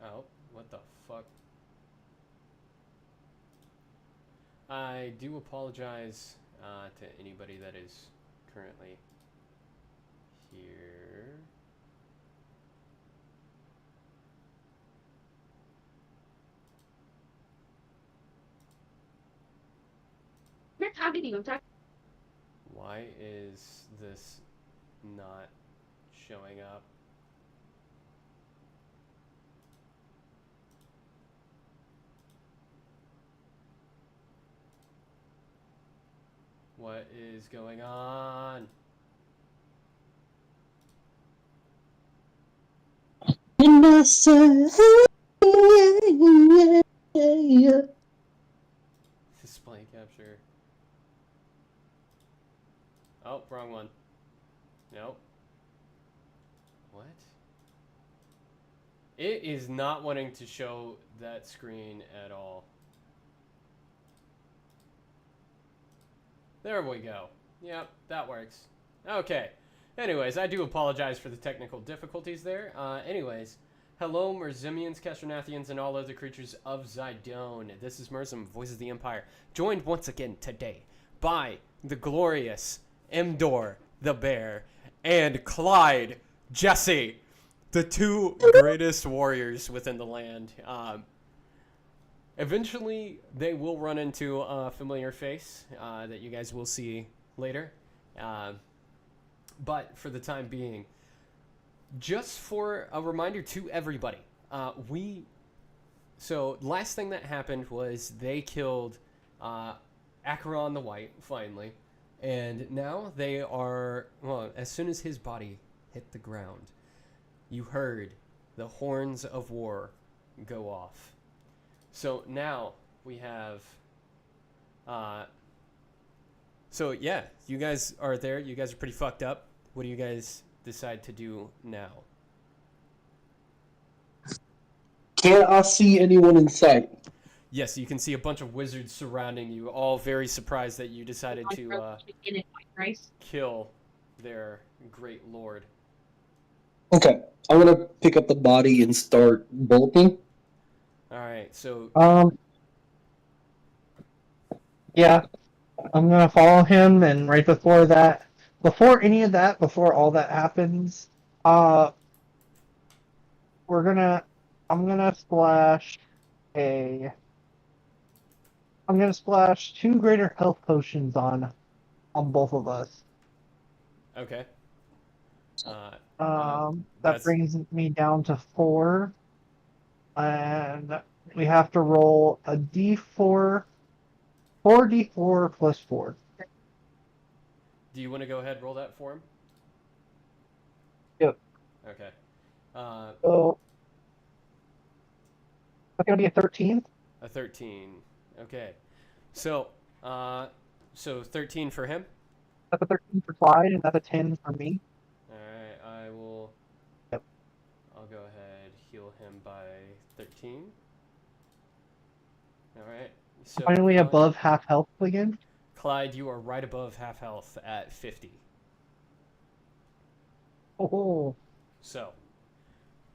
Oh, what the fuck? I do apologize to anybody that is currently here. You're talking to you. I'm talking. Why is this not showing up? What is going on? And I said, yeah. Display capture. Oh, wrong one. Nope. What? It is not wanting to show that screen at all. There we go. Yep, that works. Okay. Anyways, I do apologize for the technical difficulties there. Anyways, hello, Murzimians Kestronathians, and all other creatures of Zydone. This is Murzim, Voice of the Empire, joined once again today by the glorious Mdor the Bear and Clyde Jesse, the two greatest warriors within the land. Eventually, they will run into a familiar face that you guys will see later. But for the time being, just for a reminder to everybody, so last thing that happened was they killed Acheron the White, finally. And now they are, well, as soon as his body hit the ground, you heard the horns of war go off. So now we have, so yeah, you guys are there. You guys are pretty fucked up. What do you guys decide to do now? Can't I see anyone in sight? Yes, you can see a bunch of wizards surrounding you, all very surprised that you decided to Chicken and white rice. kill their great lord. Okay, I'm gonna pick up the body and start bolting. All right, so Yeah, I'm gonna follow him, and right before that, before any of that, before all that happens, we're gonna, I'm gonna splash a, I'm gonna splash 2 greater health potions on both of us. okay, That that's brings me down to 4, and we have to roll a D4, 4d4 plus 4. Do you want to go ahead and roll that for him? Yep. Okay. So that's gonna be a 13. A 13. Okay. So, so 13 for him. That's a 13 for Clyde, and that's a 10 for me. All right. I will. Yep. I'll go ahead heal him by 13. All right. So Finally above half health again. Clyde, you are right above half health at 50. Oh. So.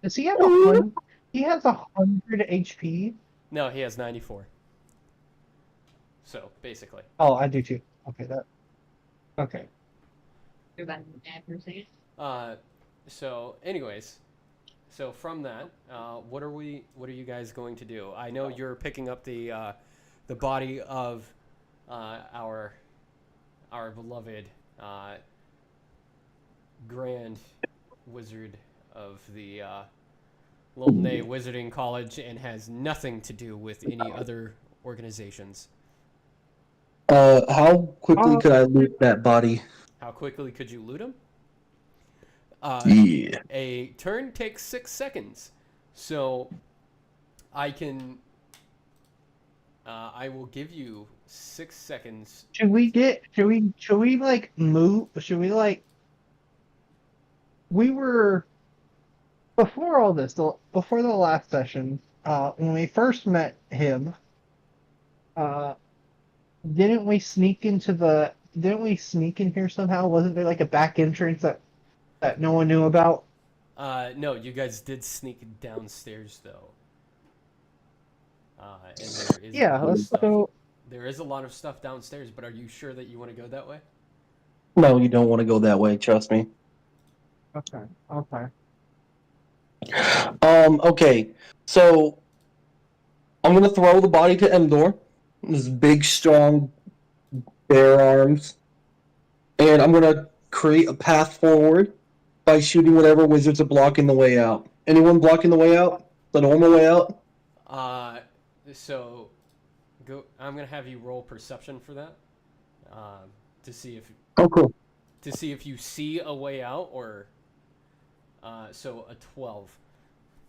Does he have 100? He has 100 HP. No, he has 94. So basically. Oh, I do too. Okay, that. Okay. You're about to add percent. So anyways, so from that, what are you guys going to do? I know you're picking up the body of our beloved grand wizard of the Lilnay Wizarding College and has nothing to do with any other organizations. How quickly could I loot that body? How quickly could you loot him? Yeah. A turn takes 6 seconds, so I can. I will give you 6 seconds. Should we like move? Should we like? We were before all this, before the last session, when we first met him. Didn't we sneak into the? Didn't we sneak in here somehow? Wasn't there like a back entrance that no one knew about? No, you guys did sneak downstairs though. And there is a Yeah, lot of let's stuff. go. There is a lot of stuff downstairs, but are you sure that you want to go that way? No, you don't want to go that way. Trust me. Okay. Okay. Okay. So I'm gonna throw the body to Emdor. This big, strong, bare arms, and I'm gonna create a path forward by shooting whatever wizards are blocking the way out. Anyone blocking the way out? The normal way out? Uh, so go. I'm gonna have you roll perception for that. To see if Oh, cool. you see a way out, or so a 12.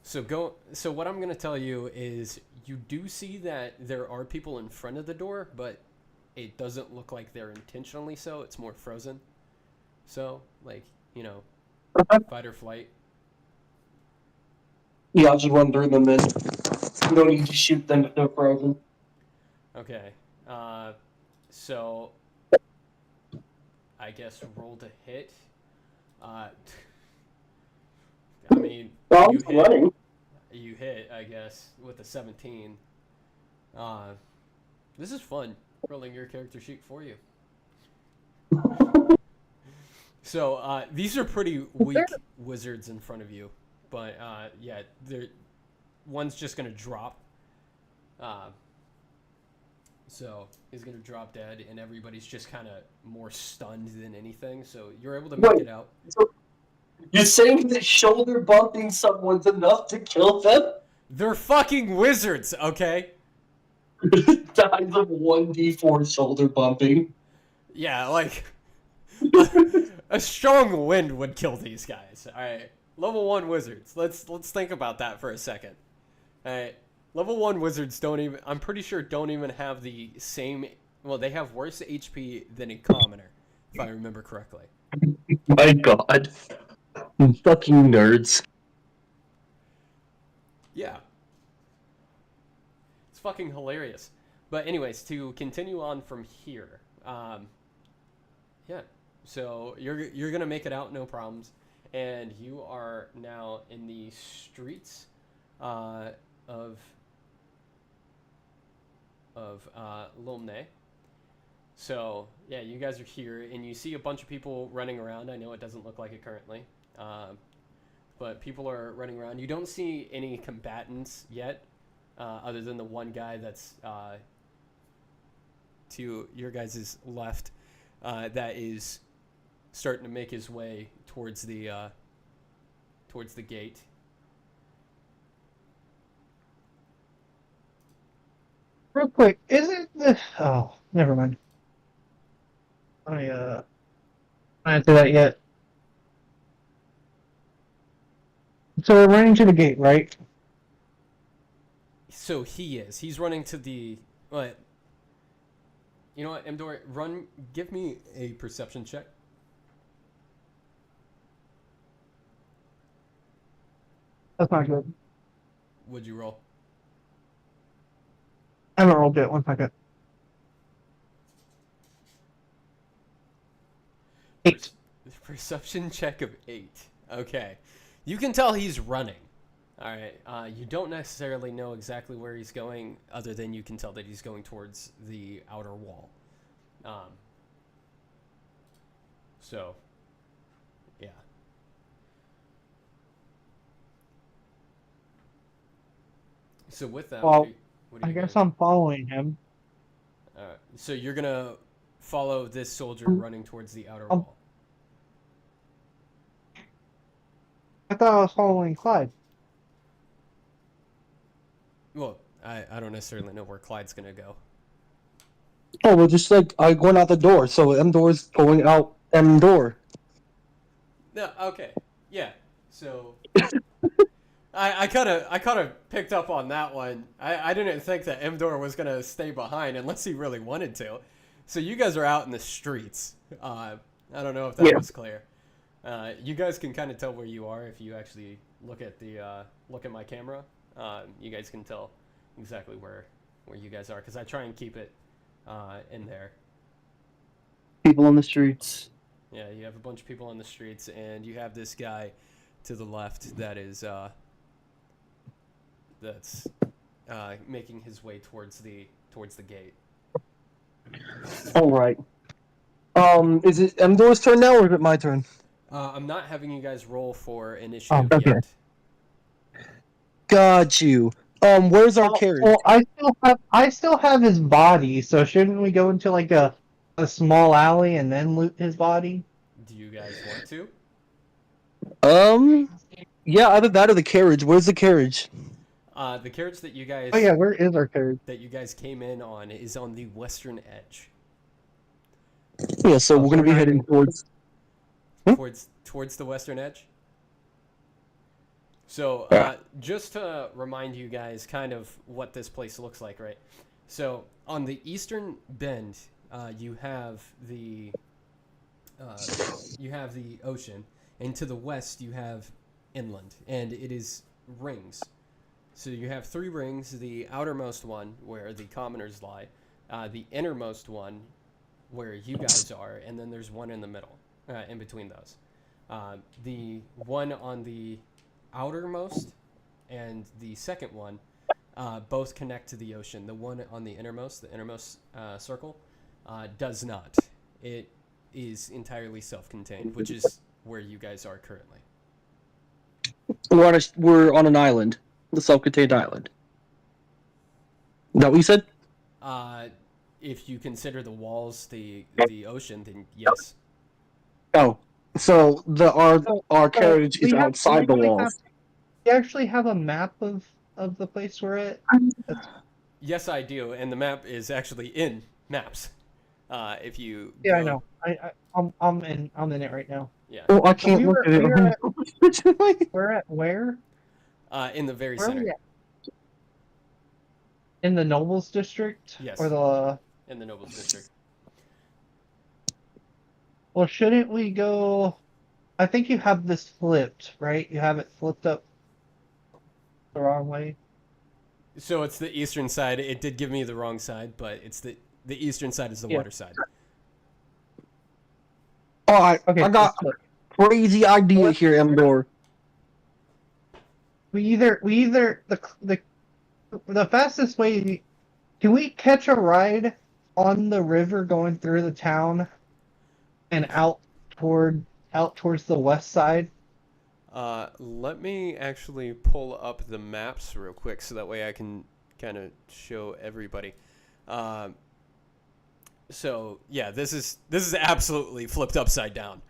So go. So what I'm gonna tell you is you do see that there are people in front of the door, but it doesn't look like they're intentionally so. It's more frozen. So like fight or flight. Yeah, I'll just run through them then. You don't need to shoot them if they're frozen. Okay. So I guess roll to hit. I mean, Well, you I'm hit. running. You hit, I guess, with a 17. This is fun, rolling your character sheet for you. So, these are pretty weak wizards in front of you. But, yeah, one's just going to drop. So, he's going to drop dead, and everybody's just kind of more stunned than anything. So, you're able to make it out. So you're saying that shoulder bumping someone's enough to kill them? They're fucking wizards, okay? Dies of 1d4 shoulder bumping. Yeah, like a strong wind would kill these guys. All right, level 1 wizards. Let's think about that for a second. All right, level 1 wizards don't even. I'm pretty sure don't even have the same. Well, they have worse HP than a commoner, if I remember correctly. My god. Fucking nerds. Yeah. It's fucking hilarious. But anyways, to continue on from here, yeah. So you're gonna make it out, no problems, and you are now in the streets of Lomne. So yeah, you guys are here, and you see a bunch of people running around. I know it doesn't look like it currently, but people are running around. You don't see any combatants yet, other than the one guy that's to your guys' left, that is starting to make his way towards the gate. Real quick, isn't the oh, never mind. I don't answer that yet. So we're running to the gate, right? So he's running to the what? You know what, Mdor, give me a perception check. That's not good. Would you roll? I haven't rolled yet. 1 second. 8. Perception check of 8. Okay. You can tell he's running. All right. You don't necessarily know exactly where he's going, other than you can tell that he's going towards the outer wall. So, yeah. So with that, Well, what do I you guess guys- I'm following him. So you're gonna follow this soldier running towards the outer wall. I thought I was following Clyde. Well, I don't necessarily know where Clyde's gonna go. Oh, well, just like I going out the door, so M door's going out M door. No, okay, yeah. So I kind of picked up on that one. I didn't think that Mdor was gonna stay behind unless he really wanted to. So you guys are out in the streets. I don't know if that was clear. You guys can kind of tell where you are if you actually look at my camera. You guys can tell exactly where you guys are, because I try and keep it in there. People on the streets. Yeah, you have a bunch of people on the streets, and you have this guy to the left that is that's making his way towards the gate. All right. Is it Emdor's turn now, or is it my turn? I'm not having you guys roll for initiative Okay. yet. Got you. Where's our carriage? Well, I still have his body, so shouldn't we go into like a small alley and then loot his body? Do you guys want to? Yeah, either that or the carriage. Where's the carriage? The carriage that you guys Oh yeah, where is our carriage? came in on is on the western edge, Yeah, so Oh, we're so gonna be we're not heading gonna- towards. towards the western edge. So, Yeah. just to remind you guys kind of what this place looks like, right? So, on the eastern bend, you have the ocean, and to the west you have inland, and it is rings. So you have 3 rings: the outermost one where the commoners lie, the innermost one where you guys are, and then there's one in the middle, in between those. The one on the outermost and the second one both connect to the ocean. The one on the innermost circle, does not. It is entirely self-contained, which is where you guys are currently. We're on an island, the self-contained island. Is that what you said? If you consider the walls the ocean, then yes. Oh, so our carriage is we outside the actually walls. You actually have a map of the place we're at? Yes, I do, and the map is actually in maps. If you Yeah, I go- know. I'm in it right now. Yeah, Oh, I can't look at it. We're at where? in the very Where are center. we at? In the Nobles district? Yes. Or the In the Nobles district. Well, shouldn't we go? I think you have this flipped, right? You have it flipped up the wrong way. So it's the eastern side. It did give me the wrong side, but it's the eastern side is the Yeah. water side. All right, Okay, I got so a crazy idea here, Emdor. we either the fastest way. Can we catch a ride on the river going through the town and out towards the west side? Let me actually pull up the maps real quick so that way I can kind of show everybody. So yeah, this is absolutely flipped upside down.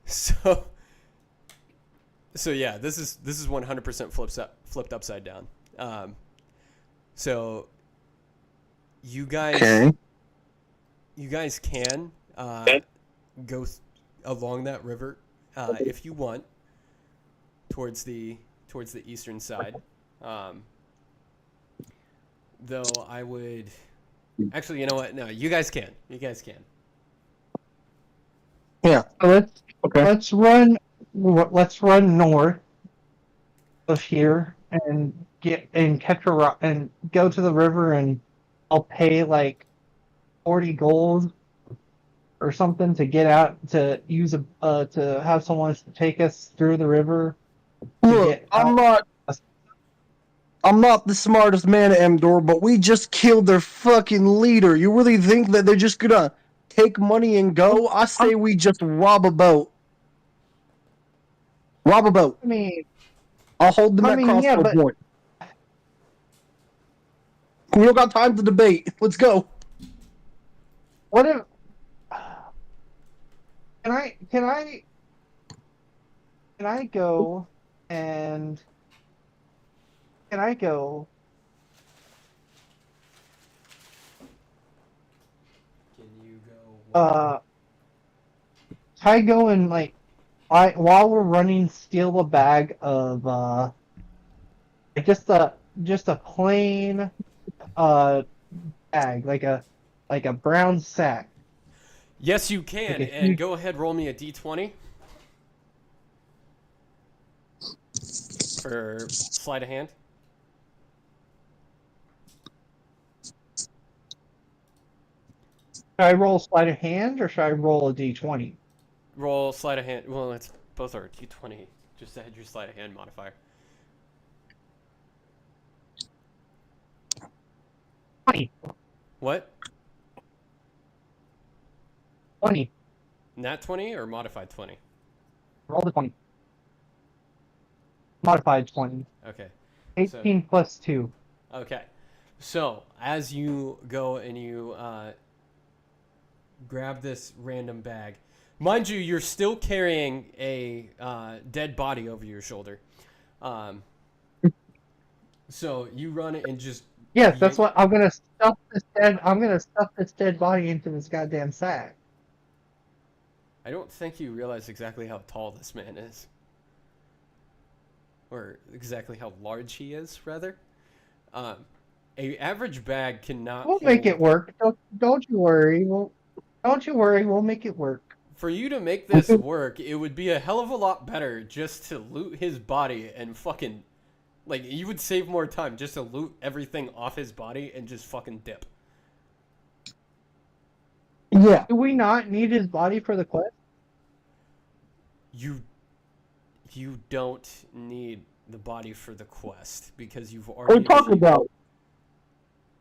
So yeah, this is 100% flipped upside down. So you guys can go along that river if you want towards the eastern side. Though I would actually, you know what? No, you guys can. Yeah. Let's run north of here and catch a ride and go to the river, and I'll pay like 40 gold or something to get out to use to have someone take us through the river. Look, I'm not the smartest man at Emdor, but we just killed their fucking leader. You really think that they're just gonna take money and go? I say we just rob a boat. Rob a boat. I mean, I'll hold them at crossbow point. We don't got time to debate. Let's go. what if? Can I go and can I go? Can you go? Can I go and like while we're running, steal a bag of just a plain bag, like a brown sack. Yes, you can. Okay. And go ahead, roll me a d20 for sleight of hand. Should I roll sleight of hand or should I roll a d20? Roll sleight of hand. Well, Both are d20. Just add your sleight of hand modifier. 20. What? 20. Nat 20 or modified 20? Roll the 20. Modified 20. Okay. 18 plus 2. Okay. So, as you go and you grab this random bag, mind you, you're still carrying a dead body over your shoulder. So you run it and just Yes, that's yank- what I'm gonna stuff this dead. I'm gonna stuff this dead body into this goddamn sack. I don't think you realize exactly how tall this man is, or exactly how large he is, rather. A average bag cannot. We'll make it hold- work. Don't you worry. Don't you worry. We'll make it work. For you to make this work, it would be a hell of a lot better just to loot his body and fucking, like, you would save more time just to loot everything off his body and just fucking dip. Yeah. Do we not need his body for the quest? You don't need the body for the quest because you've What are already you talking achieved- about?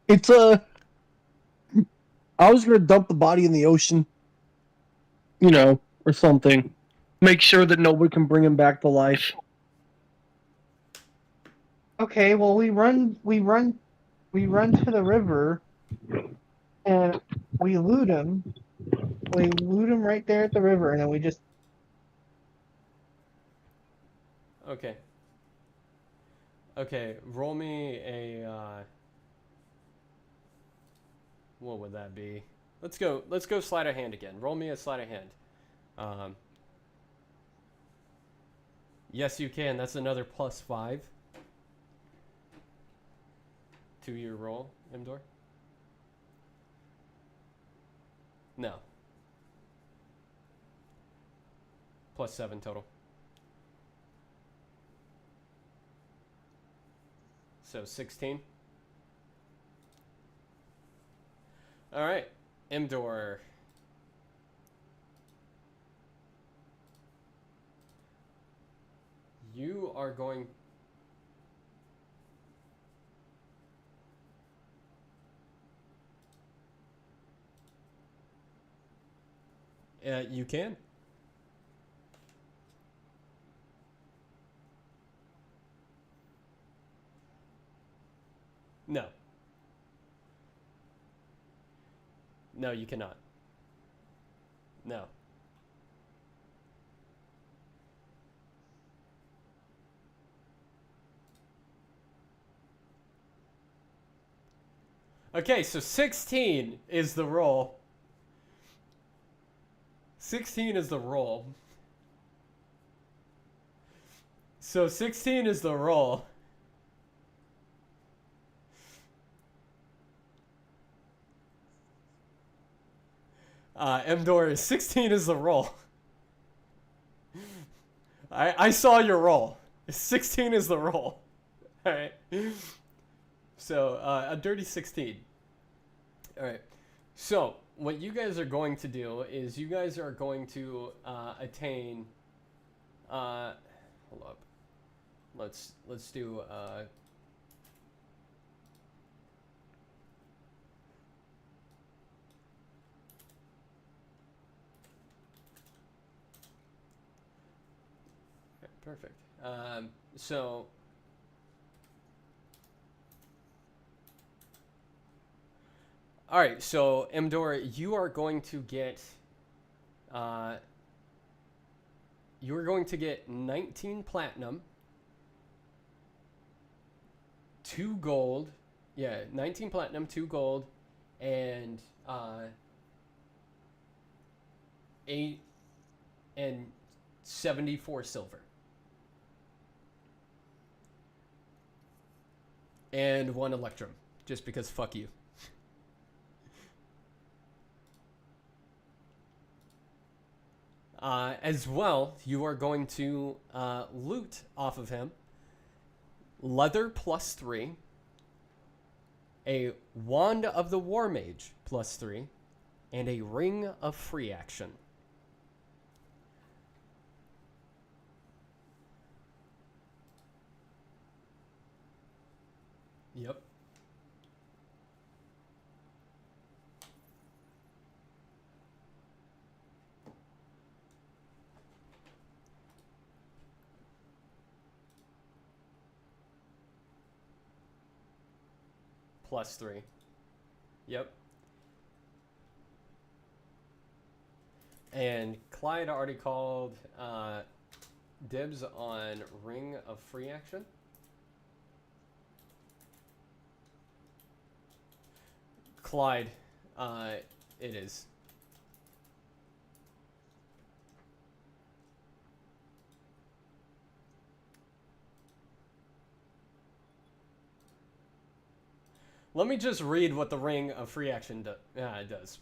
It's I was gonna dump the body in the ocean, or something. Make sure that nobody can bring him back to life. Okay. Well, we run to the river, and we loot him. We loot him right there at the river, and then we just. Okay. Okay, roll me a what would that be? Let's go sleight of hand again. Roll me a sleight of hand. Yes, you can. That's another +5 to your roll, Imdor. No. +7 total. So 16. All right, Imdor. You are going. You can. No. No, you cannot. No. Okay, so 16 is the roll. 16 is the roll. So 16 is the roll. Mdor, 16 is the roll. I saw your roll. 16 is the roll. Alright. So, a dirty 16. Alright. So, what you guys are going to do is you guys are going to attain... hold up. Let's do... Perfect. So, all right. So, Mdor, you are going to get 19 platinum, 2 gold. Yeah, 19 platinum, 2 gold, and 8 and 74 silver. And 1 electrum, just because fuck you. As well, you are going to loot off of him leather +3, a wand of the war mage +3, and a ring of free action. Yep. +3. Yep. And Clyde already called dibs on Ring of Free Action. Clyde, it is. Let me just read what the Ring of Free Action does.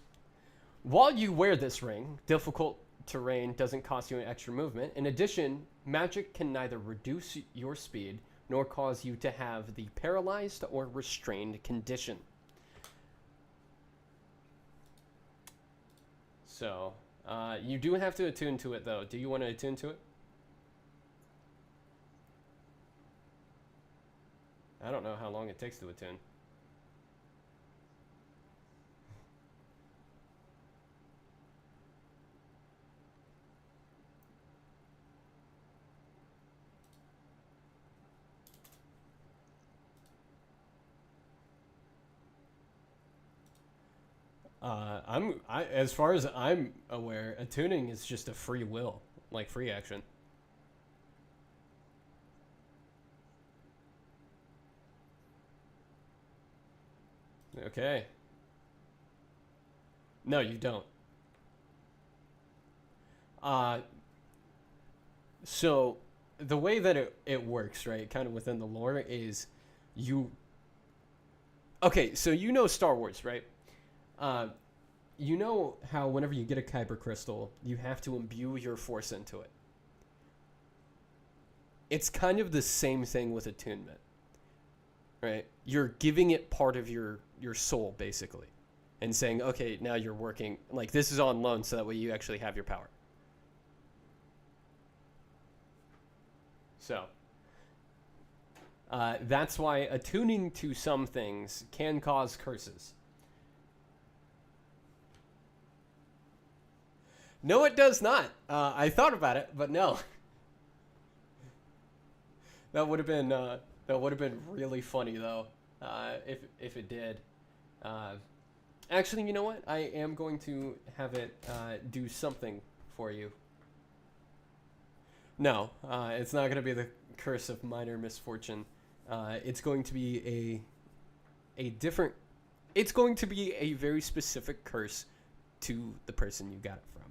While you wear this ring, difficult terrain doesn't cost you an extra movement. In addition, magic can neither reduce your speed nor cause you to have the paralyzed or restrained condition. So, you do have to attune to it, though. Do you want to attune to it? I don't know how long it takes to attune. As far as I'm aware, attuning is just a free will, like free action. Okay. No, you don't. So the way that it works, right, kind of within the lore is you. Okay, so you know Star Wars, right? You know how whenever you get a Kyber crystal, you have to imbue your force into it. It's kind of the same thing with attunement, right? You're giving it part of your soul, basically, and saying, okay, now you're working, like, this is on loan so that way you actually have your power. So, that's why attuning to some things can cause curses. No, it does not. I thought about it, but no. That would have been really funny though, if it did. Actually, you know what? I am going to have it do something for you. No, it's not going to be the curse of minor misfortune. It's going to be a different. It's going to be a very specific curse to the person you got it from.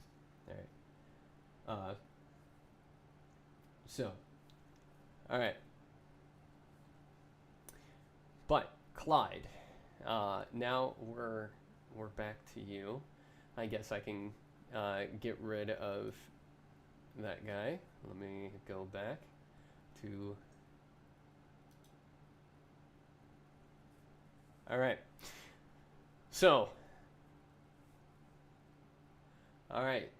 All right. So, all right. But Clyde, now we're back to you. I guess I can get rid of that guy. Let me go back to. All right. So. All right.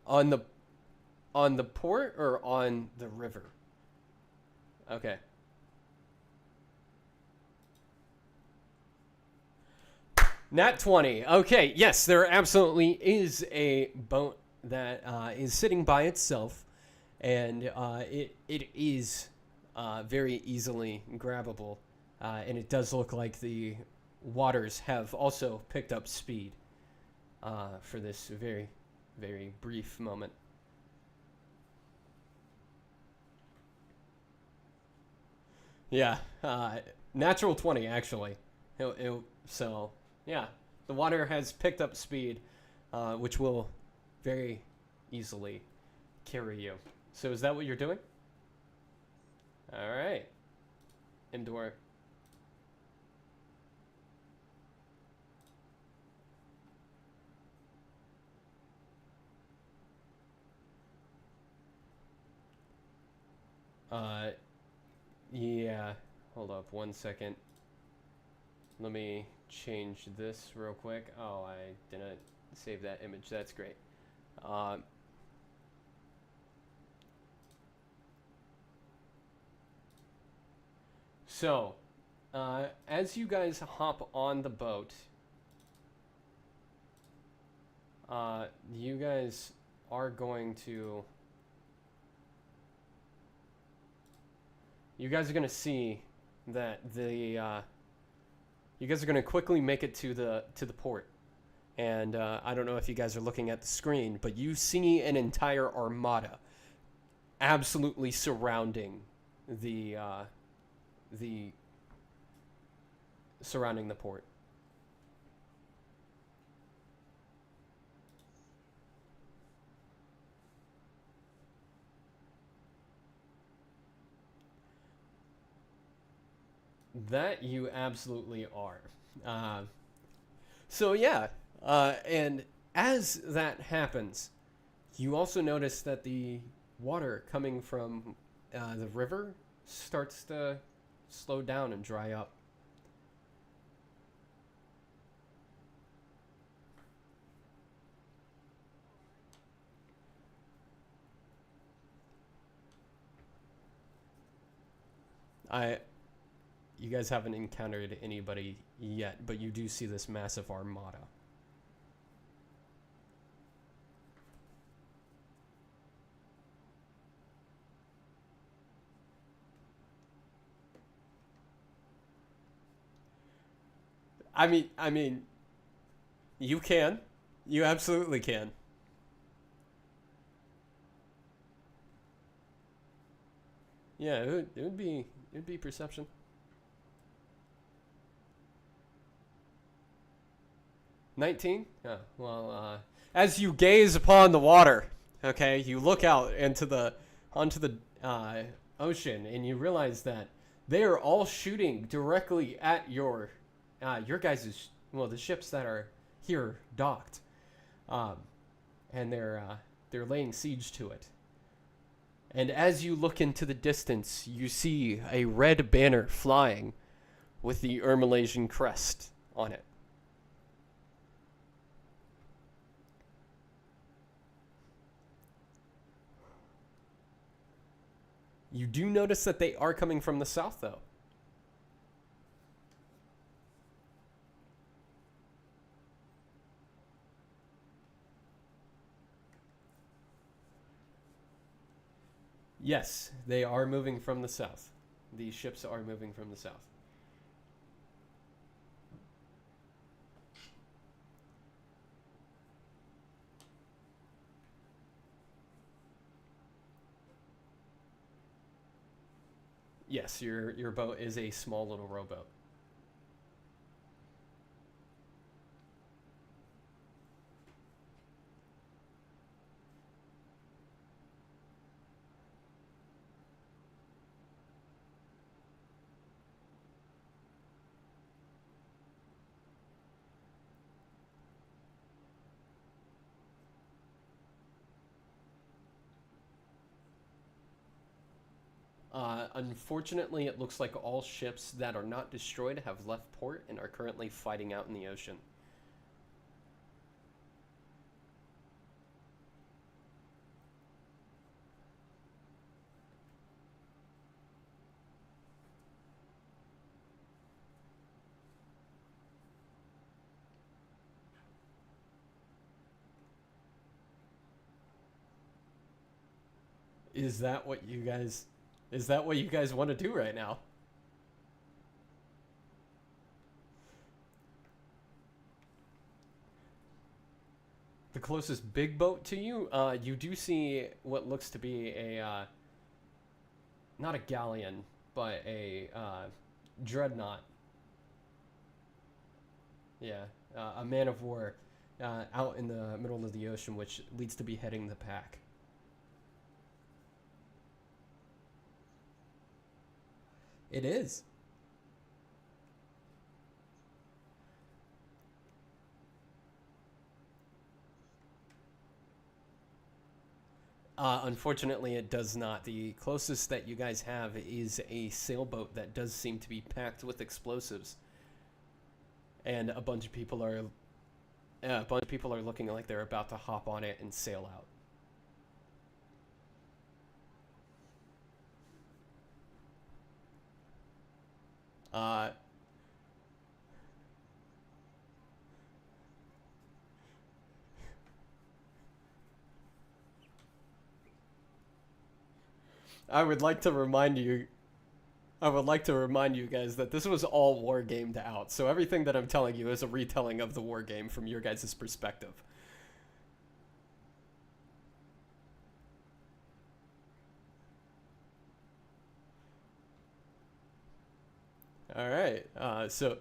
On the port or on the river? Okay. Nat 20. Okay, yes, there absolutely is a boat that is sitting by itself, and it is very easily grabbable, and it does look like the waters have also picked up speed for this very, very brief moment. Yeah, natural 20 actually. So yeah, the water has picked up speed, which will very easily carry you. So is that what you're doing? All right, Endor. Yeah, hold up 1 second. Let me change this real quick. Oh, I didn't save that image. That's great. So, as you guys hop on the boat, you guys are going to... You guys are going to see that the... you guys are going to quickly make it to the port. And I don't know if you guys are looking at the screen, but you see an entire armada absolutely surrounding the surrounding the port. That you absolutely are. So yeah, and as that happens, you also notice that the water coming from the river starts to slow down and dry up. You guys haven't encountered anybody yet, but you do see this massive armada. I mean, you can. You absolutely can. Yeah, it would be perception. 19? Yeah, well, as you gaze upon the water, okay, you look out onto the ocean, and you realize that they are all shooting directly at your guys', well, the ships that are here docked, and they're laying siege to it. And as you look into the distance, you see a red banner flying with the Ermelasian crest on it. You do notice that they are coming from the south, though. Yes, they are moving from the south. These ships are moving from the south. Yes, your boat is a small little rowboat. Unfortunately, it looks like all ships that are not destroyed have left port and are currently fighting out in the ocean. Is that what you guys want to do right now? The closest big boat to you, you do see what looks to be a not a galleon, but a dreadnought. Yeah, a man of war out in the middle of the ocean, which leads to be heading the pack. It is. Unfortunately, it does not. The closest that you guys have is a sailboat that does seem to be packed with explosives, and a bunch of people are looking like they're about to hop on it and sail out. Uh, I would like to remind you guys that this was all war gamed out. So everything that I'm telling you is a retelling of the war game from your guys' perspective. All right. So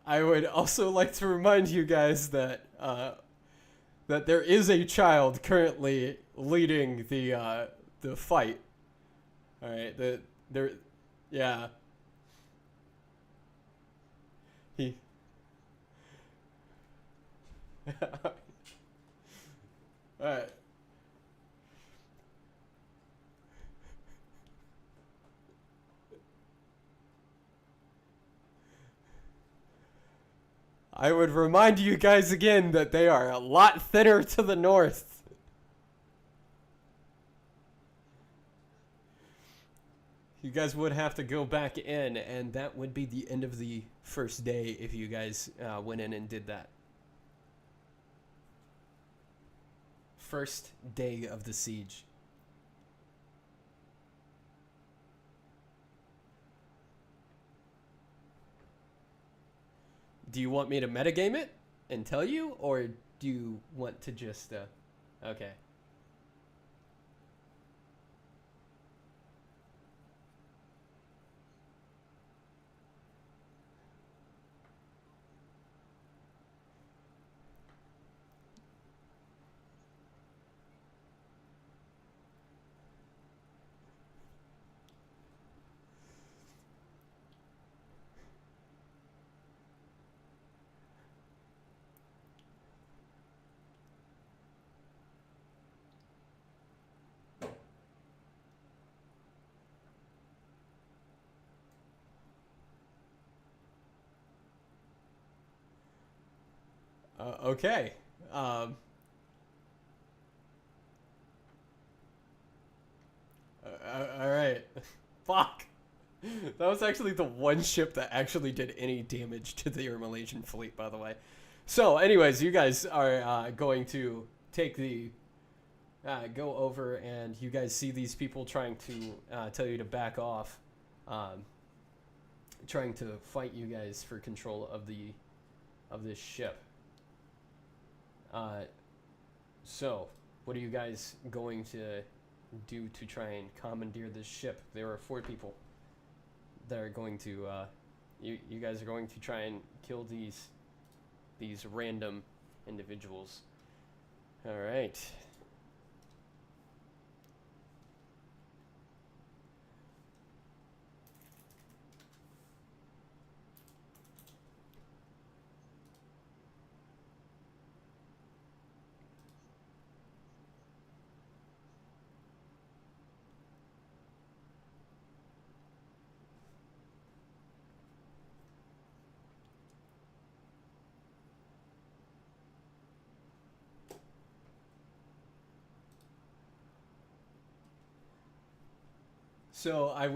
I would also like to remind you guys that that there is a child currently leading the fight. All right. There, yeah. He. All right. I would remind you guys again that they are a lot thinner to the north. You guys would have to go back in, and that would be the end of the first day if you guys went in and did that. First day of the siege. Do you want me to metagame it and tell you, or do you want to just, okay. Okay. All right. Fuck. That was actually the one ship that actually did any damage to the Malaysian fleet, by the way. So, anyways, you guys are going to take the go over, and you guys see these people trying to tell you to back off, trying to fight you guys for control of this ship. So, what are you guys going to do to try and commandeer this ship? There are 4 people that are going to, you guys are going to try and kill these random individuals. All right. So I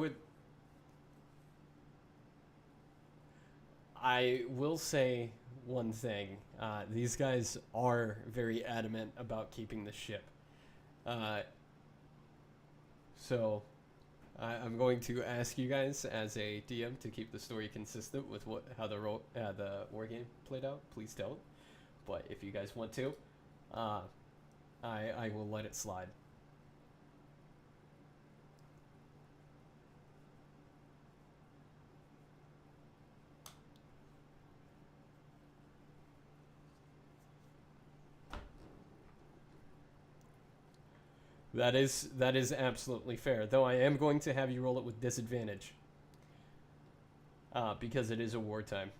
will say one thing. These guys are very adamant about keeping the ship. So I'm going to ask you guys as a DM to keep the story consistent with how the war game played out. Please don't. But if you guys want to, I will let it slide. That is absolutely fair. Though I am going to have you roll it with disadvantage. Because it is a wartime.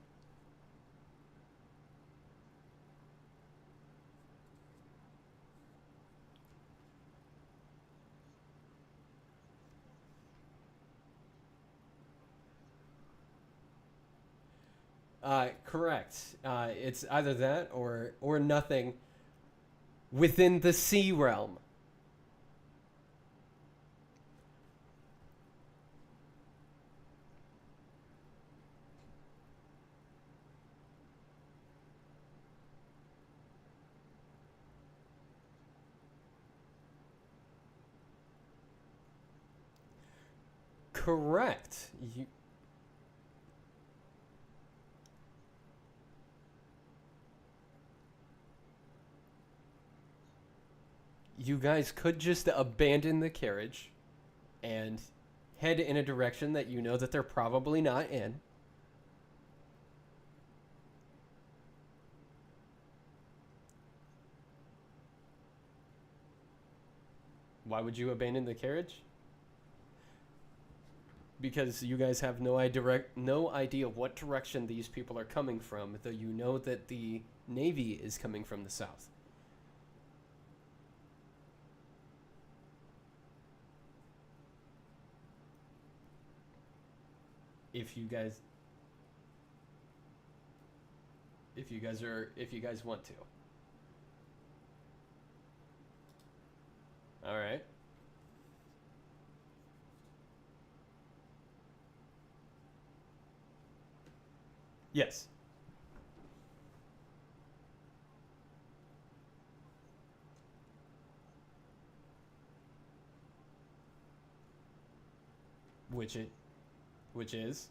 Correct. It's either that or nothing within the sea realm. Correct. You guys could just abandon the carriage and head in a direction that you know that they're probably not in. Why would you abandon the carriage? Because you guys have no idea what direction these people are coming from, though you know that the Navy is coming from the south. If you guys want to. All right. Yes. Which is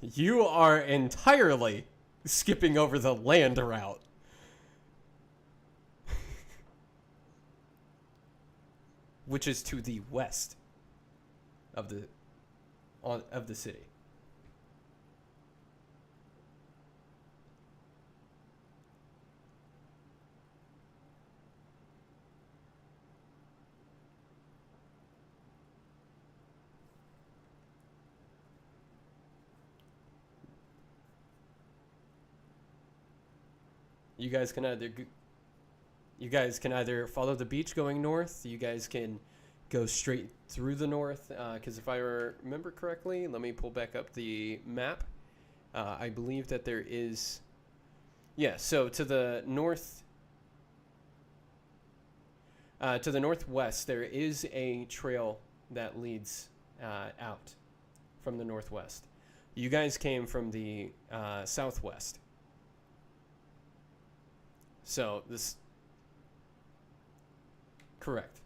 you are entirely skipping over the land route. Which is to the west of the city. You guys can either follow the beach going north. You guys can go straight through the north. Because if I remember correctly, let me pull back up the map. I believe that there is. Yeah. So to the north. To the northwest, there is a trail that leads out from the northwest. You guys came from the southwest. So this. Correct.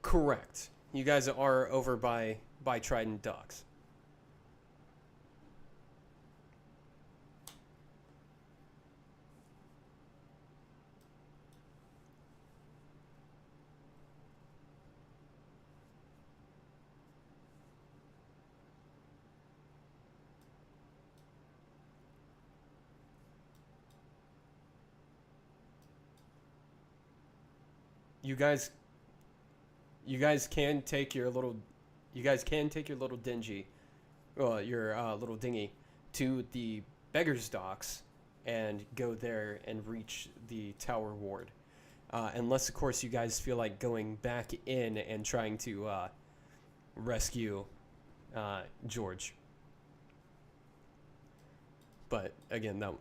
Correct. You guys are over by Trident Docks. You guys can take your little dingy, your little dinghy to the Beggar's Docks and go there and reach the Tower Ward. Unless, of course, you guys feel like going back in and trying to rescue George. But again, that.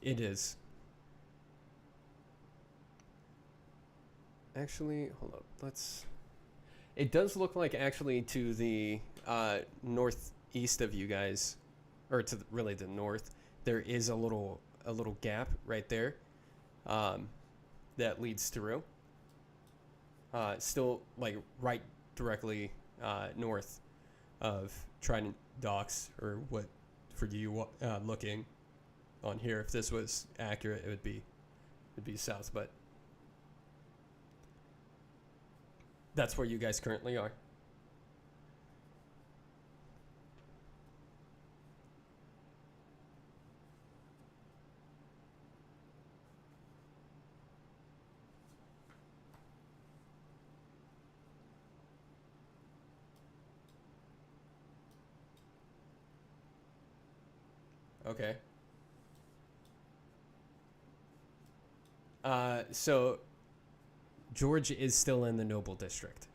It is. Actually, hold up. It does look like actually to the northeast of you guys, or to really the north, there is a little gap right there, that leads through. Still like right directly north of Trident Docks, or what for you looking on here. If this was accurate, it'd be south, but that's where you guys currently are. Okay. So George is still in the Noble District.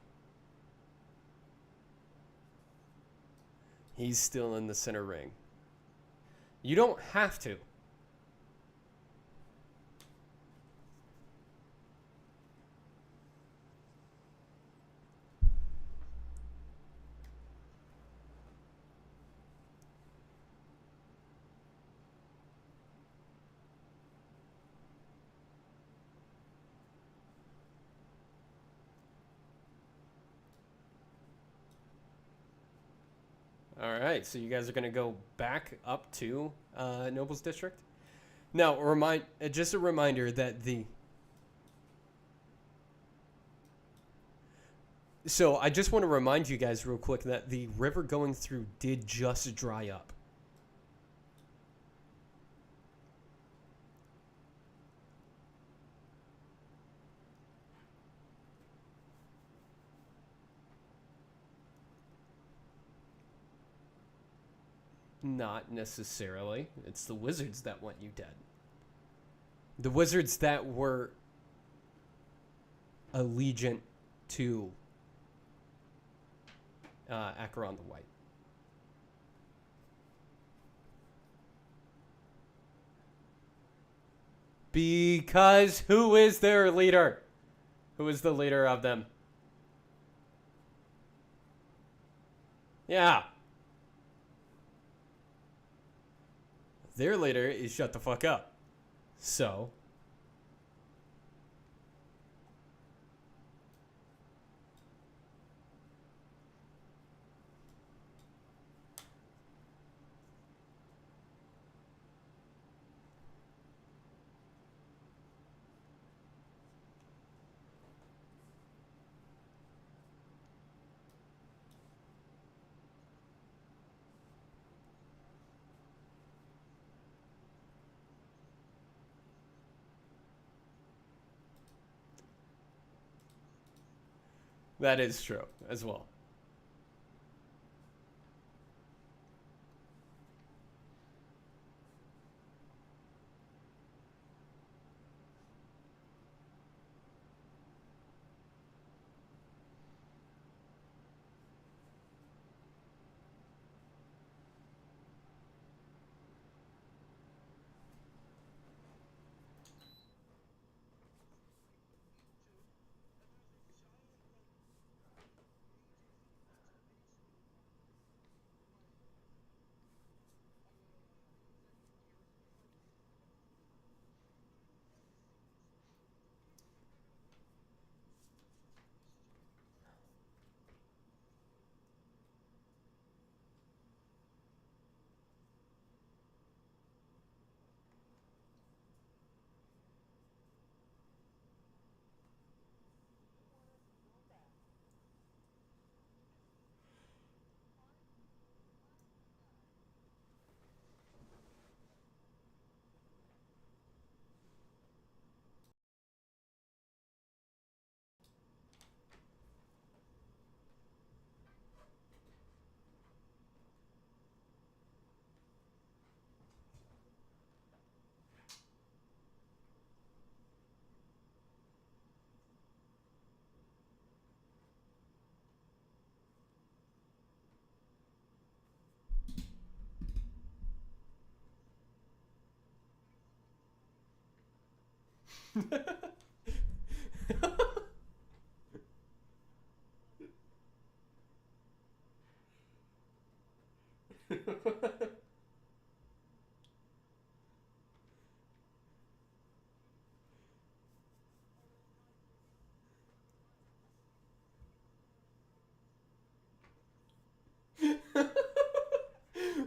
He's still in the center ring. You don't have to. All right, so you guys are gonna go back up to Noble's District. Now, just a reminder that So I just want to remind you guys real quick that the river going through did just dry up. Not necessarily. It's the wizards that want you dead. The wizards that were allegiant to Acheron the White. Because who is their leader? Who is the leader of them? Yeah. Their leader is shut the fuck up. So. That is true as well.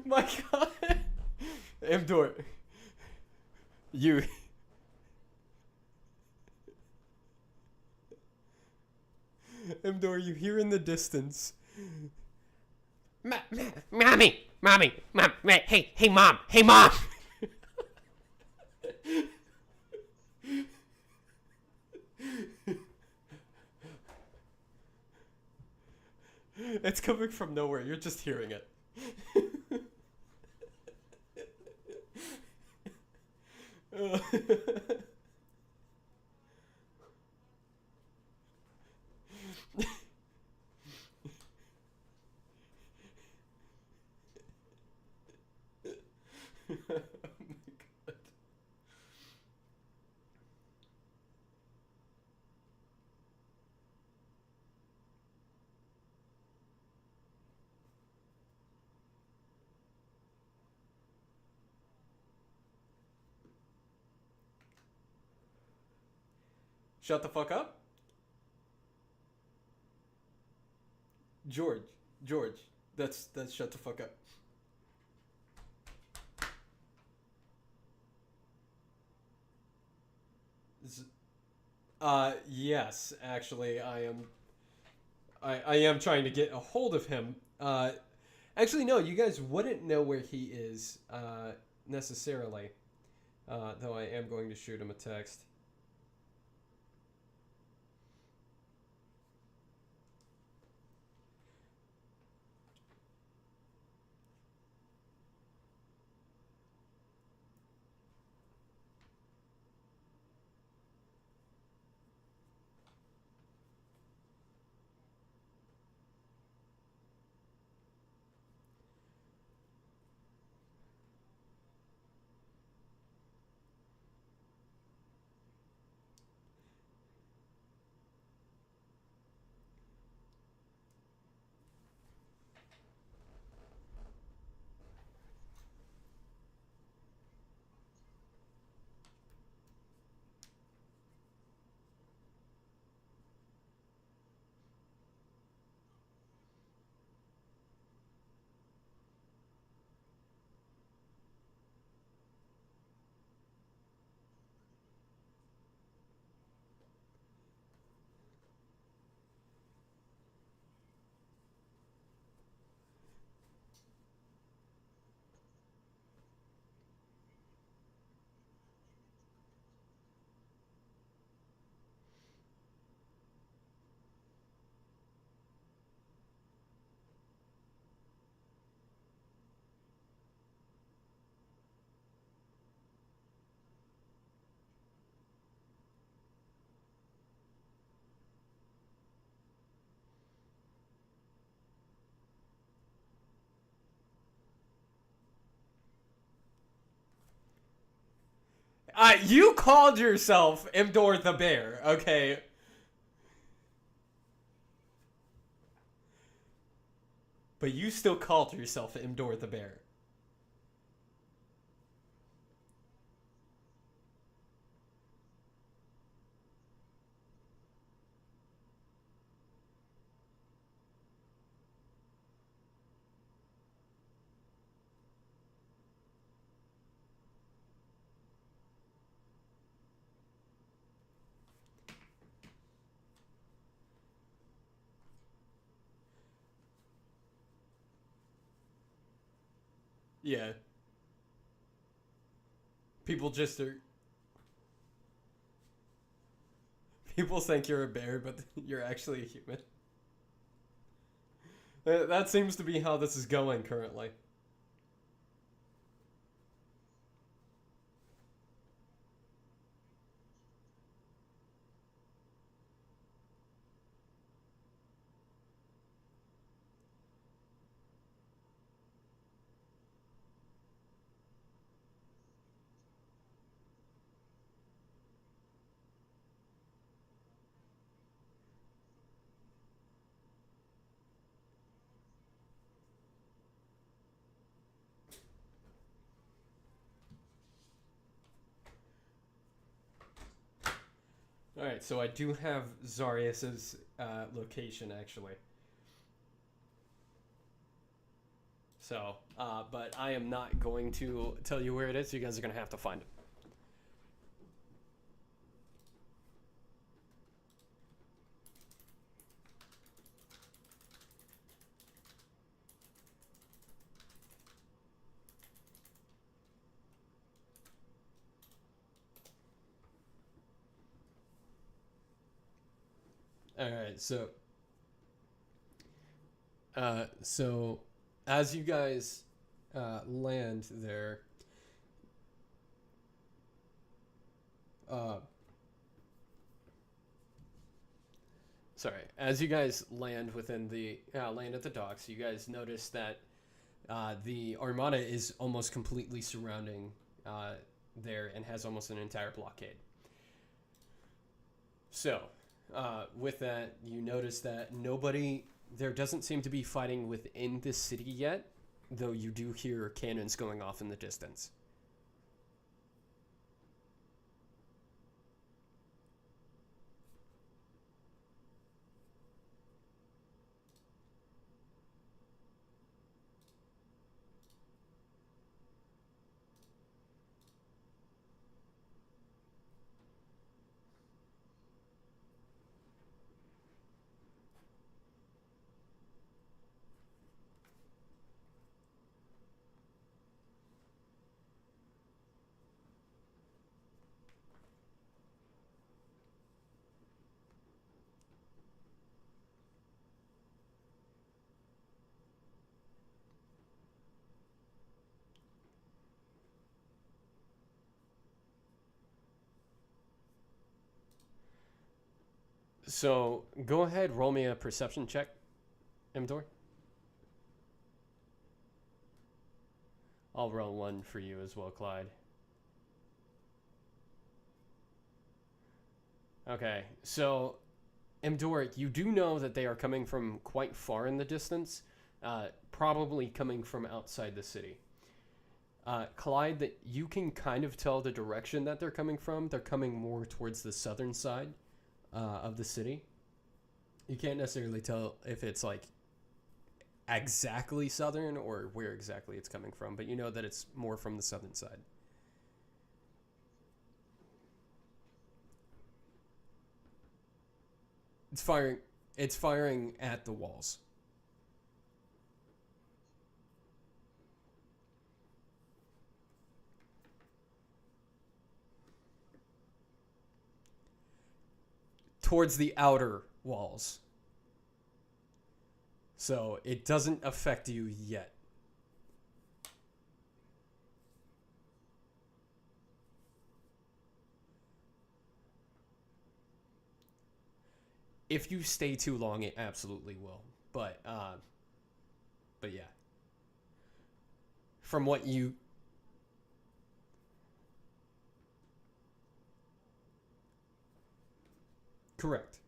My God. Amdor. You. Amdor, you hear in the distance. Mommy! Hey, Mom! It's coming from nowhere. You're just hearing it. Oh my god. Shut the fuck up? George. George. That's shut the fuck up. Yes, actually, I am trying to get a hold of him. Actually, no, you guys wouldn't know where he is, necessarily. Though I am going to shoot him a text. You called yourself Imdor the Bear, okay? But you still called yourself Imdor the Bear. Yeah. People just are... People think you're a bear, but you're actually a human. That seems to be how this is going currently. Alright, so I do have Zarius's location, actually. So, but I am not going to tell you where it is. You guys are going to have to find it. Alright, so as you guys land there, Sorry. As you guys land within the land at the docks, you guys notice that the Armada is almost completely surrounding there and has almost an entire blockade. So, with that, you notice that there doesn't seem to be fighting within this city yet, though you do hear cannons going off in the distance. So, go ahead, roll me a perception check, Imdor. I'll roll one for you as well, Clyde. Okay, so Imdor, you do know that they are coming from quite far in the distance, probably coming from outside the city. Clyde, that you can kind of tell the direction that they're coming from. They're coming more towards the southern side of the city. You can't necessarily tell if it's like exactly southern or where exactly it's coming from, but you know that it's more from the southern side. It's firing at the walls. Towards the outer walls. So it doesn't affect you yet. If you stay too long, it absolutely will. But yeah. From what you... Correct.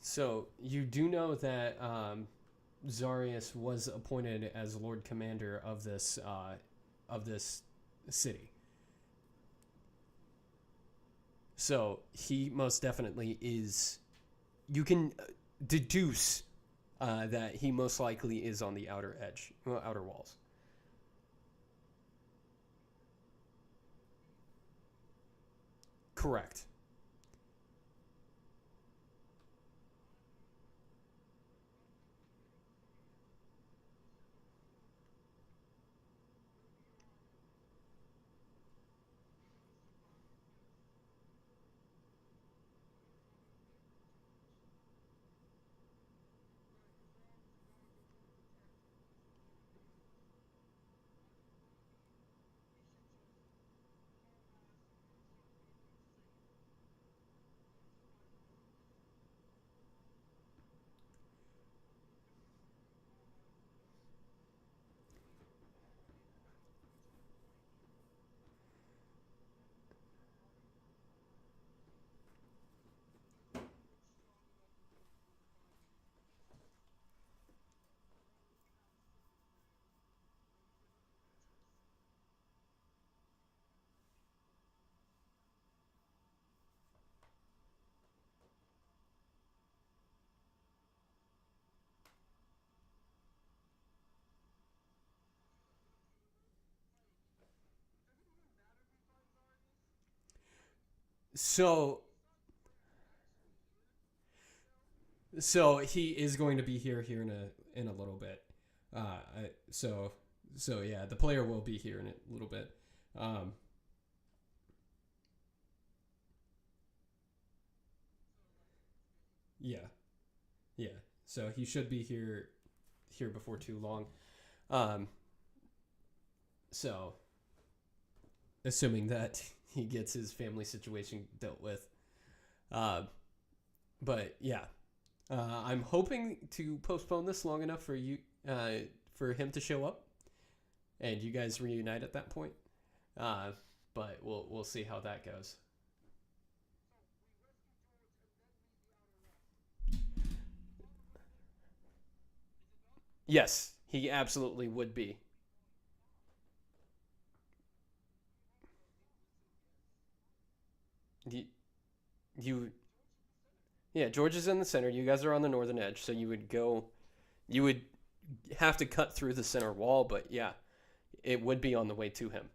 So you do know that Zarius was appointed as Lord Commander of this city. So he most definitely is. You can deduce that he most likely is on the outer edge, outer walls. Correct. So So he is going to be here in a little bit. So yeah, the player will be here in a little bit. Um, Yeah, yeah. So he should be here before too long. Um, so assuming that he gets his family situation dealt with. Uh, but yeah, I'm hoping to postpone this long enough for him to show up, and you guys reunite at that point. Uh, but we'll see how that goes. Yes, he absolutely would be. You, you yeah, George is in the center. You guys are on the northern edge, so you would have to cut through the center wall, but yeah, it would be on the way to him.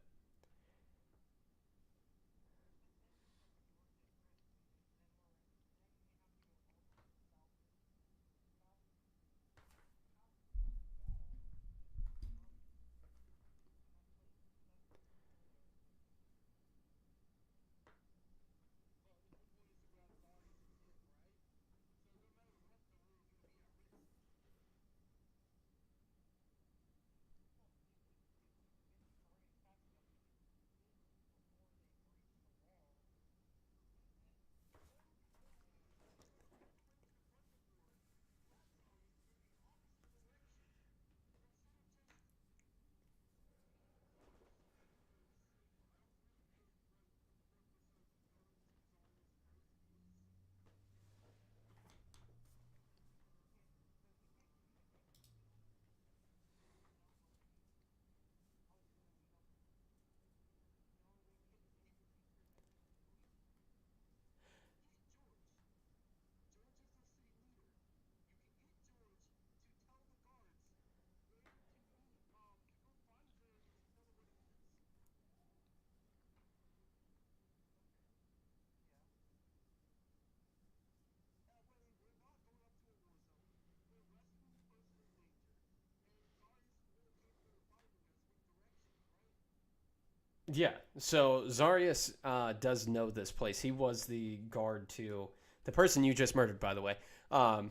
Yeah, so Zarius does know this place. He was the guard to the person you just murdered, by the way. Um,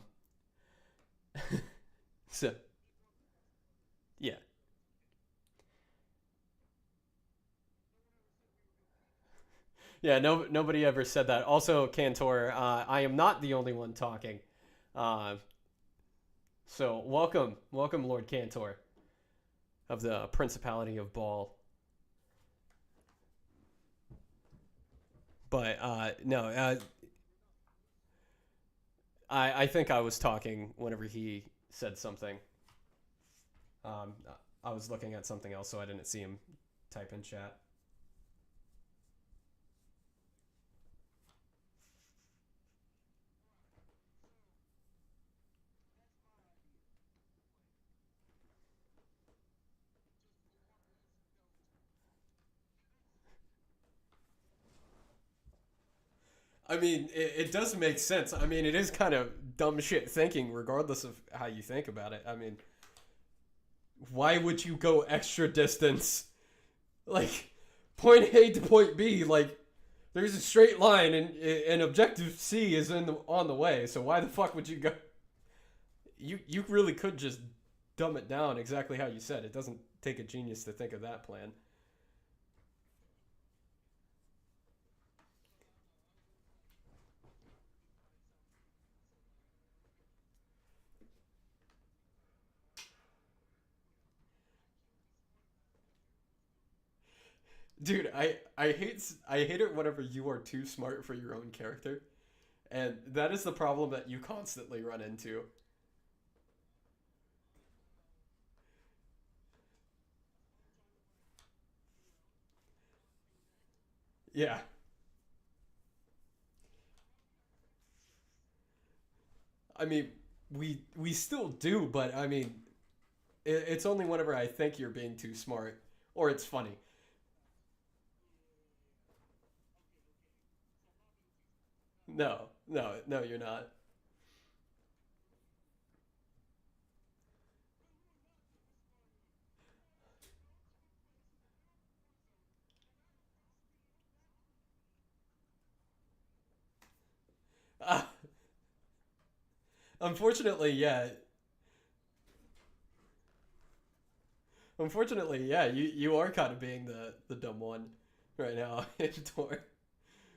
so yeah, yeah. No, nobody ever said that. Also, Cantor, I am not the only one talking. Uh, so welcome, Lord Cantor of the Principality of Baal. But no, I think I was talking whenever he said something. Um, I was looking at something else, so I didn't see him type in chat. I mean, it does make sense. I mean, it is kind of dumb shit thinking, regardless of how you think about it. I mean, why would you go extra distance? Like, point A to point B, like, there's a straight line, and objective C is on the way. So why the fuck would you go? You really could just dumb it down exactly how you said. It doesn't take a genius to think of that plan. Dude, I hate it whenever you are too smart for your own character. And that is the problem that you constantly run into. Yeah. I mean, we still do, but I mean, it's only whenever I think you're being too smart or it's funny. No, you're not. Unfortunately, yeah. Unfortunately, yeah, you are kind of being the dumb one right now, Tor.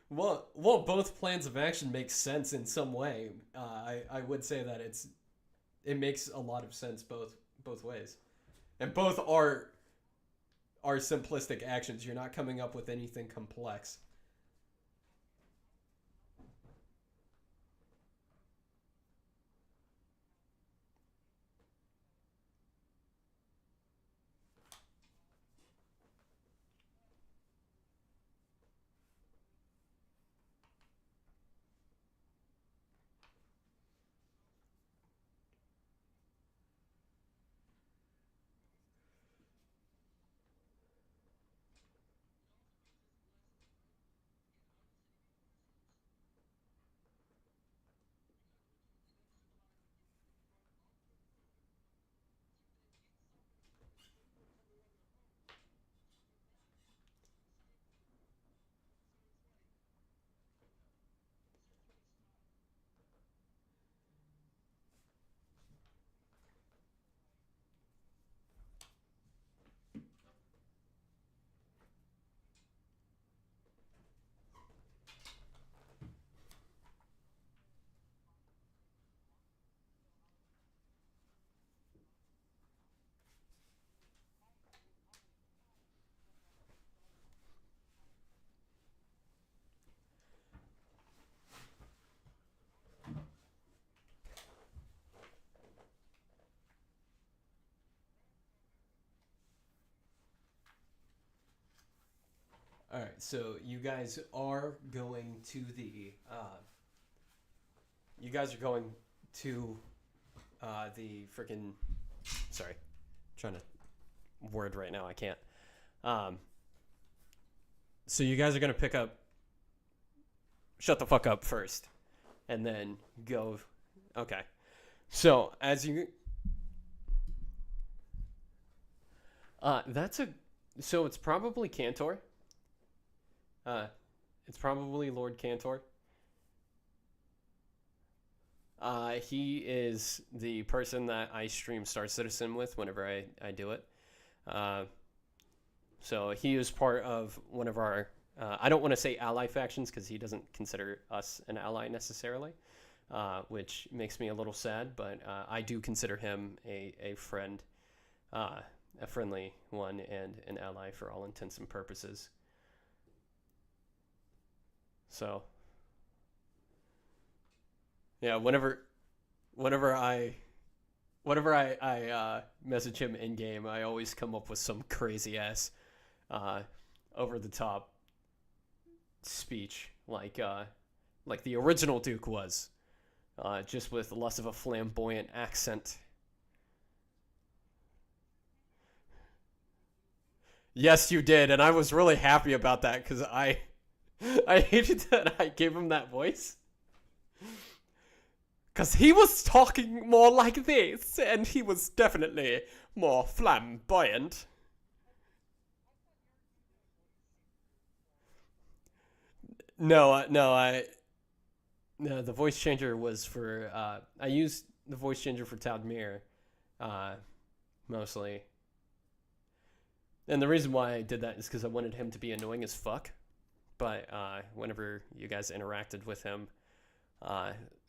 Well, both plans of action make sense in some way. I would say that it makes a lot of sense both ways, and both are simplistic actions. You're not coming up with anything complex. All right, so you guys are going to the. You guys are going to the freaking. Sorry, trying to word right now. I can't. So you guys are gonna pick up. Shut the fuck up first, and then go. Okay. So as you. That's a. So it's probably Cantor. It's probably Lord Cantor. He is the person that I stream Star Citizen with whenever I do it. So he is part of one of our, I don't want to say ally factions because he doesn't consider us an ally necessarily, which makes me a little sad, but I do consider him a friend, a friendly one and an ally for all intents and purposes. So, yeah, whenever I message him in game, I always come up with some crazy ass, over the top speech like the original Duke was, just with less of a flamboyant accent. Yes, you did, and I was really happy about that because I hated that I gave him that voice. Because he was talking more like this, and he was definitely more flamboyant. No, the voice changer was for, I used the voice changer for Tadmir, mostly. And the reason why I did that is because I wanted him to be annoying as fuck. But whenever you guys interacted with him,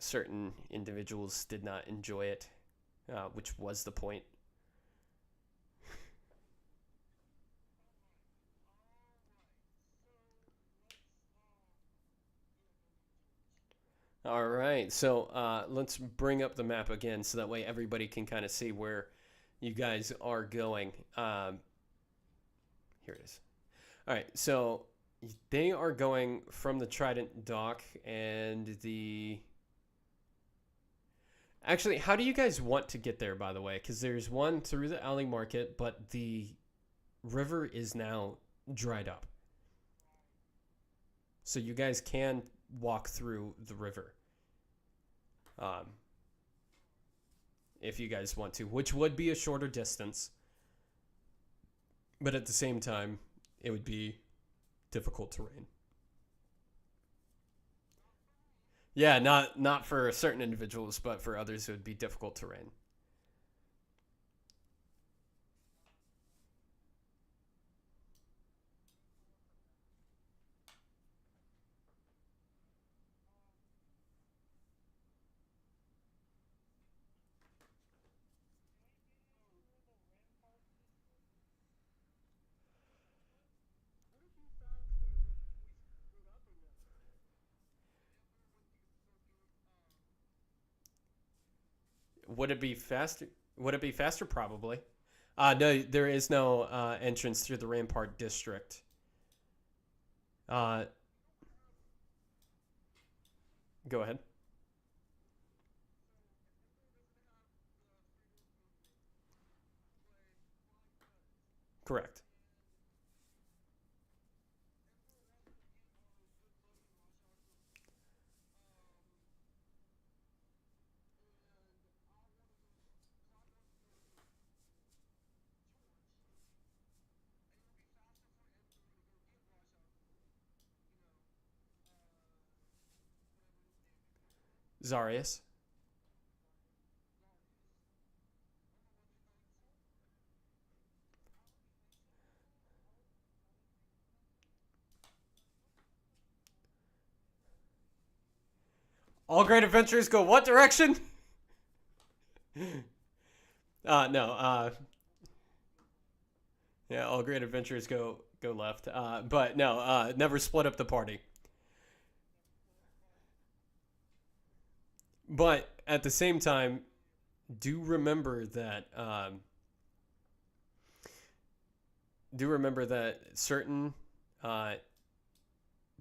certain individuals did not enjoy it, which was the point. All right, so let's bring up the map again so that way everybody can kind of see where you guys are going. Here it is. All right, so they are going from the Trident dock and the... Actually, how do you guys want to get there, by the way? Because there's one through the alley market, but the river is now dried up. So you guys can walk through the river. If you guys want to, which would be a shorter distance. But at the same time, it would be difficult terrain. Yeah, not for certain individuals, but for others it would be difficult terrain. Would it be faster? Would it be faster? Probably. No, there is no entrance through the Rampart district. Uh, Go ahead. Correct. Zarius. All great adventures go what direction? No. Yeah, all great adventures go left. But no. Never split up the party. But at the same time, do remember that. Do remember that certain.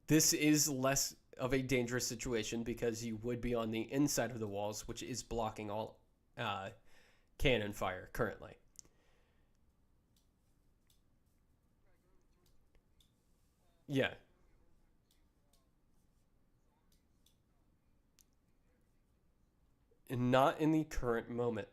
This is less of a dangerous situation because you would be on the inside of the walls, which is blocking all cannon fire currently. Yeah, not in the current moment.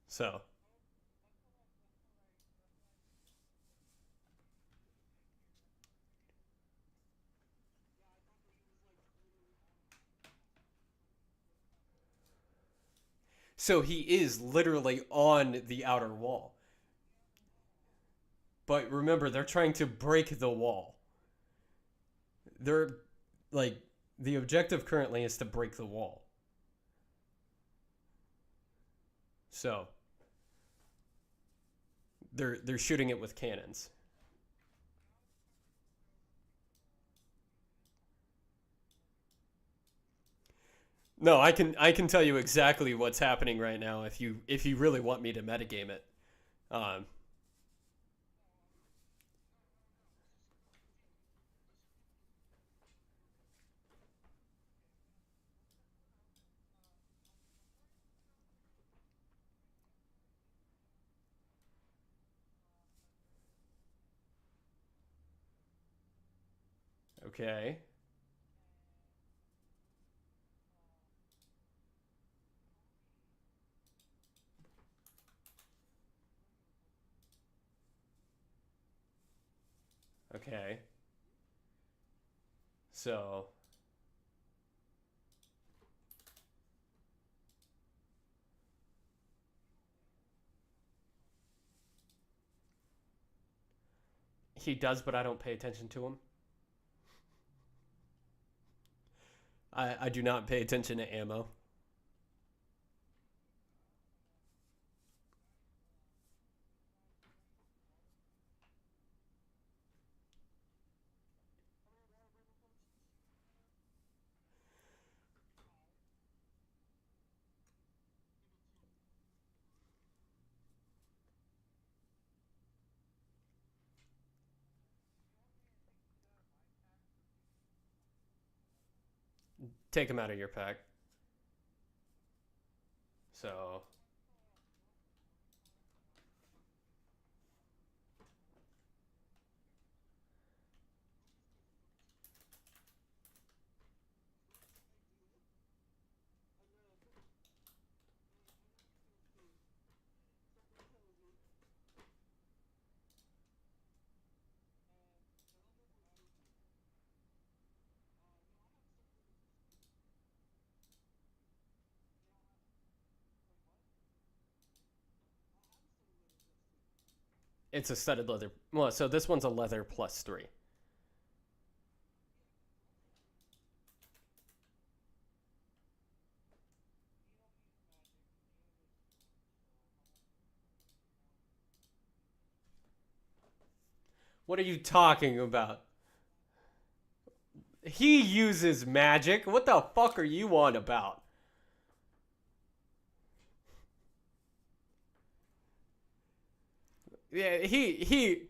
So, so he is literally on the outer wall. But remember, they're trying to break the wall. They're like the objective currently is to break the wall. So, they're shooting it with cannons. No, I can tell you exactly what's happening right now if you really want me to metagame it. Um, okay. Okay. So, he does, but I don't pay attention to him. I do not pay attention to ammo. Take him out of your pack. So, It's a studded leather. Well, so this one's a leather +3. What are you talking about? He uses magic. What the fuck are you on about? Yeah, he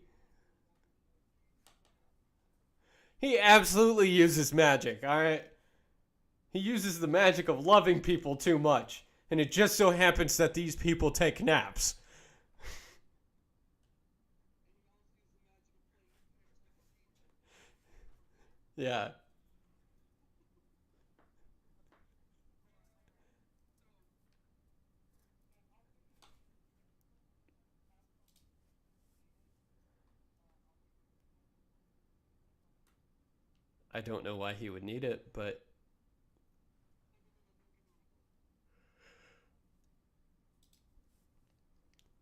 absolutely uses magic, all right? He uses the magic of loving people too much, and it just so happens that these people take naps. Yeah. I don't know why he would need it, but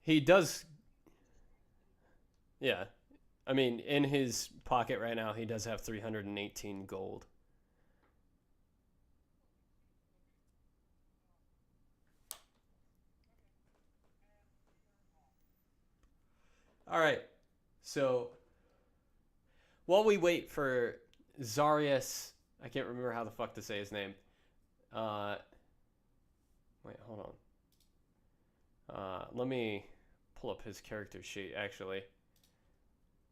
he does. Yeah. I mean, in his pocket right now, he does have 318 gold. All right. So while we wait for Zarius, I can't remember how the fuck to say his name. Uh, Wait, hold on. Let me pull up his character sheet, actually.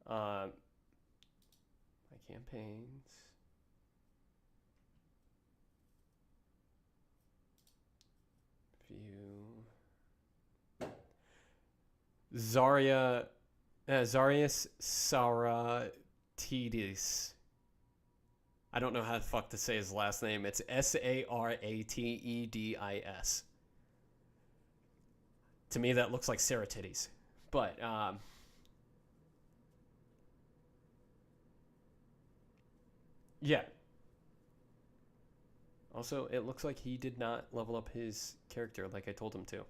My campaigns. View. Zarius Saratidis. I don't know how the fuck to say his last name. It's Saratedis. To me, that looks like Saratides. But, yeah. Also, it looks like he did not level up his character like I told him to.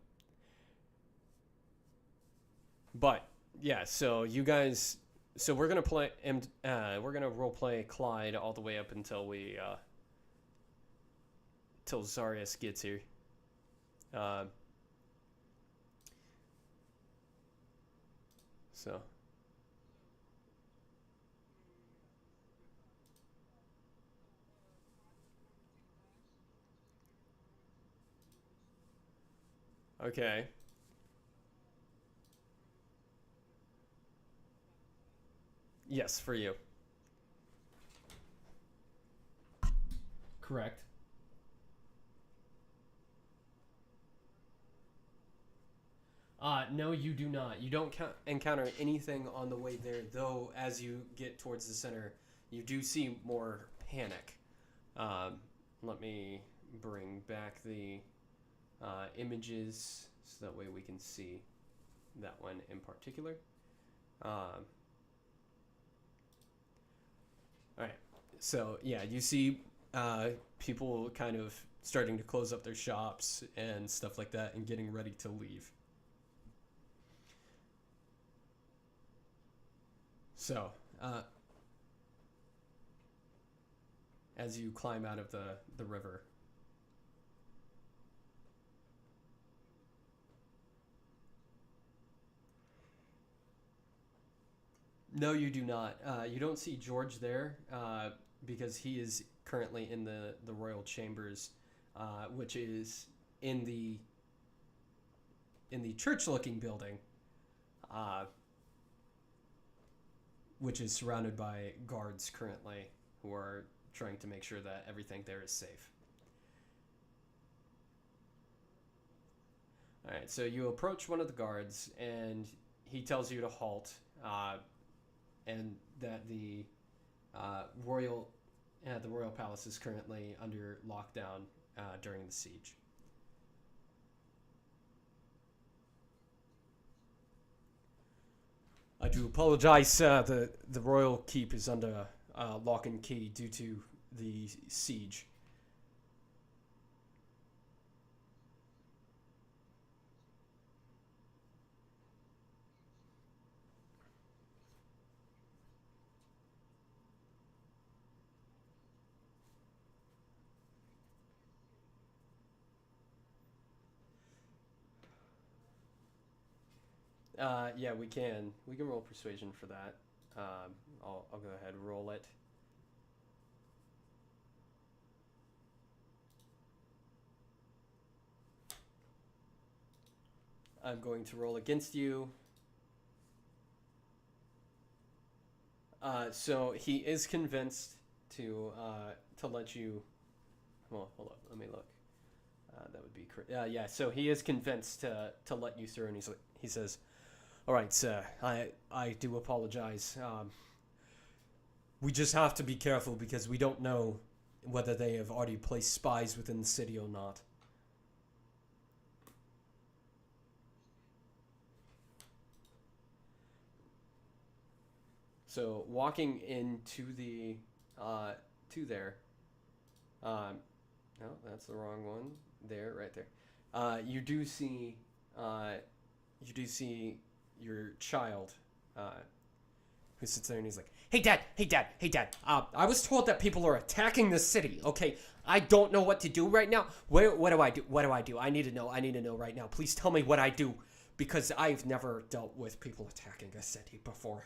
But, yeah, so you guys... So we're gonna play... we're gonna roleplay Clyde all the way up until we, till Zarius gets here. So... Okay. Yes, for you. Correct. No, you do not. You don't encounter anything on the way there, though as you get towards the center, you do see more panic. Let me bring back the images so that way we can see that one in particular. All right. So, yeah, you see people kind of starting to close up their shops and stuff like that and getting ready to leave. So, as you climb out of the river. No, you do not. You don't see George there because he is currently in the royal chambers, which is in the church-looking building, which is surrounded by guards currently who are trying to make sure that everything there is safe. All right, so you approach one of the guards, and he tells you to halt, and that the royal palace is currently under lockdown during the siege. I do apologize. The royal keep is under lock and key due to the siege. Yeah, we can. We can roll persuasion for that. I'll go ahead and roll it. I'm going to roll against you. So he is convinced to let you. Well, hold up. Let me look. That would be correct. Yeah. So he is convinced to let you through, and he says, "All right, sir. I do apologize. We just have to be careful because we don't know whether they have already placed spies within the city or not." So walking into the to there. No, that's the wrong one. There, right there. You do see your child who sits there and he's like, "Hey dad, hey dad, hey dad. I was told that people are attacking the city. Okay, I don't know what to do right now. What do I do? What do I do? I need to know. I need to know right now. Please tell me what I do because I've never dealt with people attacking a city before."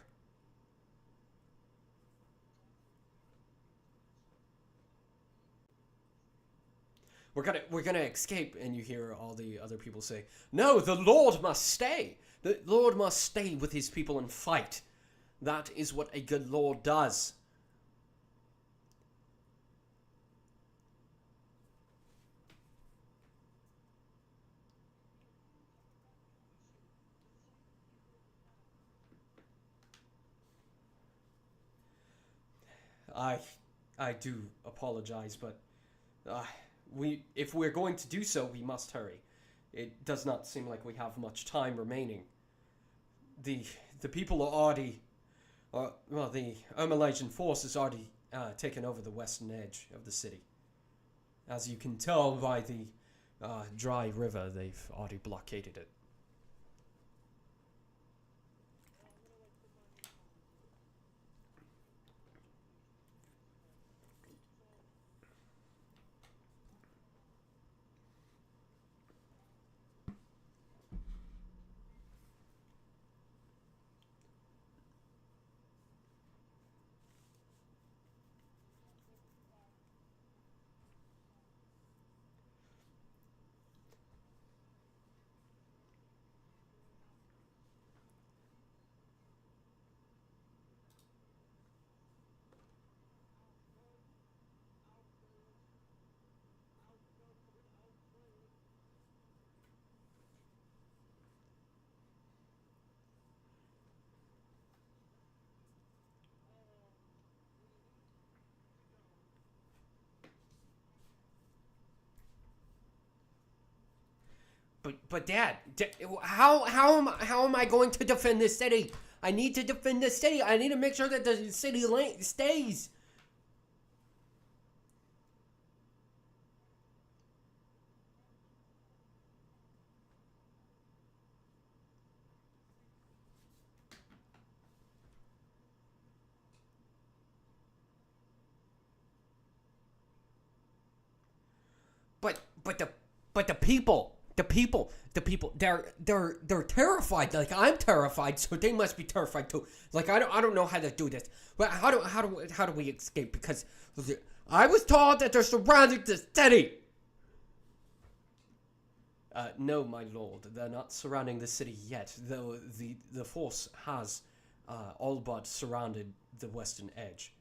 We're gonna escape, and you hear all the other people say, "No, the Lord must stay. The Lord must stay with his people and fight. That is what a good Lord does." I I do apologize, but if we're going to do so, we must hurry. It does not seem like we have much time remaining. The people are already, well, the Ermelasian force has already taken over the western edge of the city. As you can tell by the dry river, they've already blockaded it. But Dad, how am I going to defend this city? I need to defend this city. I need to make sure that the city stays. But the people, they're terrified. Like I'm terrified, so they must be terrified too. Like I don't know how to do this. But how do we escape? Because I was told that they're surrounding the city. No, my lord, they're not surrounding the city yet. Though the force has all but surrounded the western edge.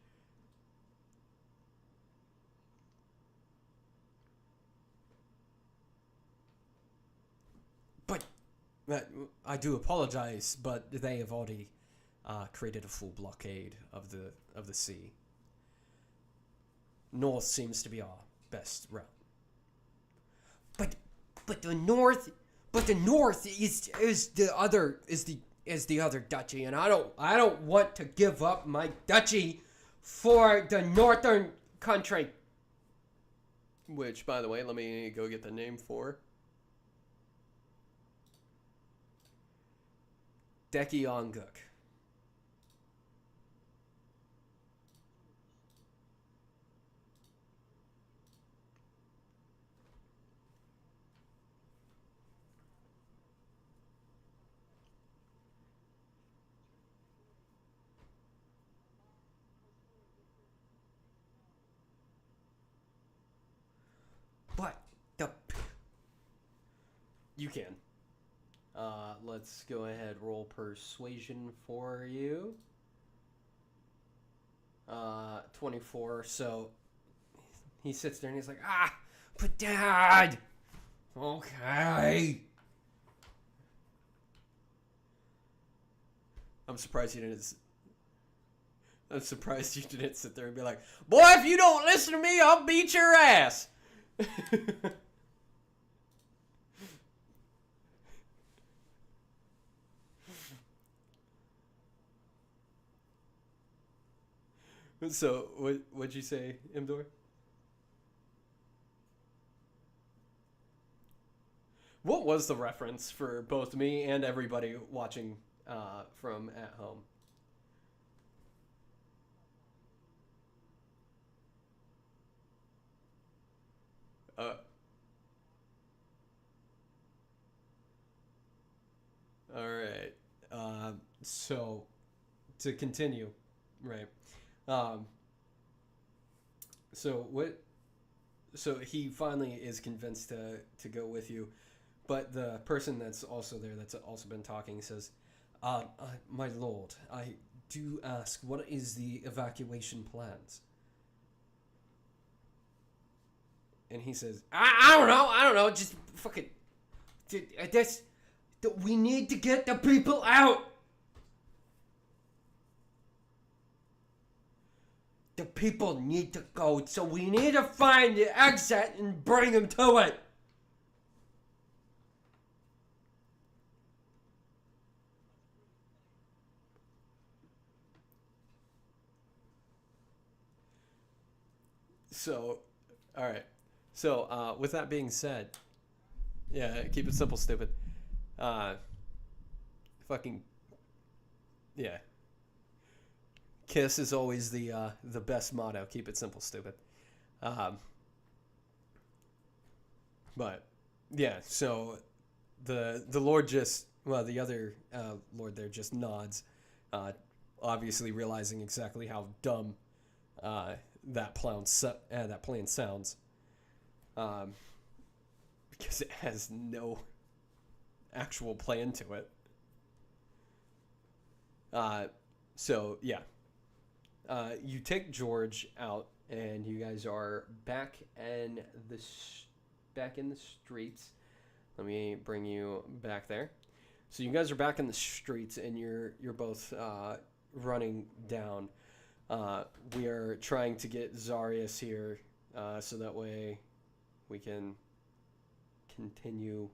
But I do apologize, but they have already created a full blockade of the sea. North seems to be our best route. But the north is the other duchy, and I don't want to give up my duchy for the northern country. Which, by the way, let me go get the name for. Dekionguk. You can. Let's go ahead, roll persuasion for you. 24, so he sits there and he's like, but Dad! Okay. I'm surprised you didn't sit there and be like, boy, if you don't listen to me, I'll beat your ass! So, what'd you say, Imdor? What was the reference for both me and everybody watching from at home? All right. So, to continue, right? So what? So he finally is convinced to go with you, but the person that's also there, that's also been talking, says, "My lord, I do ask, what is the evacuation plans?" And he says, I don't know, just fucking, we need to get the people out. The people need to go, so we need to find the exit and bring them to it. So, all right. So, with that being said, yeah, keep it simple, stupid. Fucking, yeah. KISS is always the best motto. Keep it simple, stupid. But yeah, so the Lord just, well, the other Lord there just nods, obviously realizing exactly how dumb that plan sounds, because it has no actual plan to it. So yeah, you take George out, and you guys are back in the streets. Let me bring you back there. So you guys are back in the streets, and you're both running down. We are trying to get Zarius here, so that way we can continue.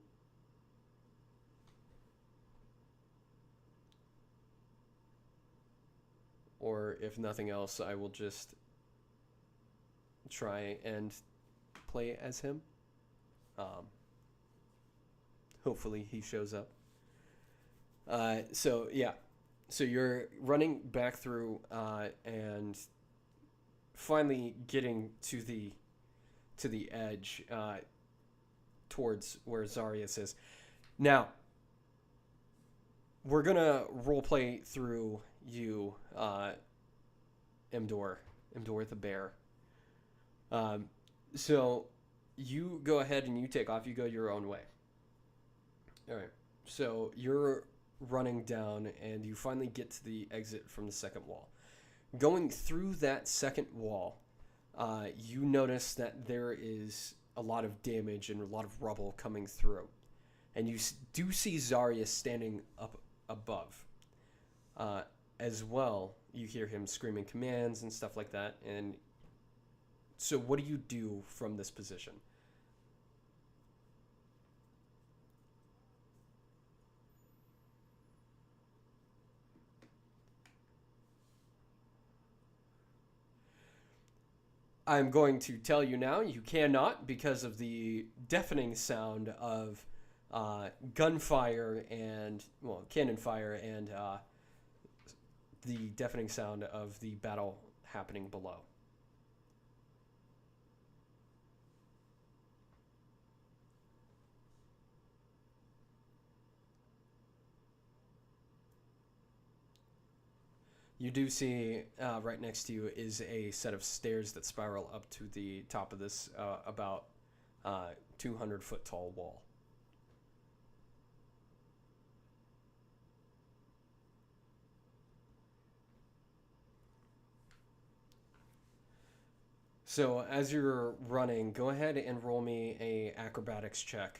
Or if nothing else, I will just try and play as him. Hopefully he shows up. So yeah, so you're running back through and finally getting to the edge, towards where Zarius is. Now, we're gonna roleplay through you, Imdor the bear. So you go ahead and you take off. You go your own way. All right. So you're running down, and you finally get to the exit from the second wall. Going through that second wall, you notice that there is a lot of damage and a lot of rubble coming through, and you do see Zarius standing up above. As well, you hear him screaming commands and stuff like that. And so what do you do from this position? I'm going to tell you now, you cannot, because of the deafening sound of gunfire and, well, cannon fire, and the deafening sound of the battle happening below. You do see right next to you is a set of stairs that spiral up to the top of this about 200-foot tall wall. So as you're running, go ahead and roll me a acrobatics check.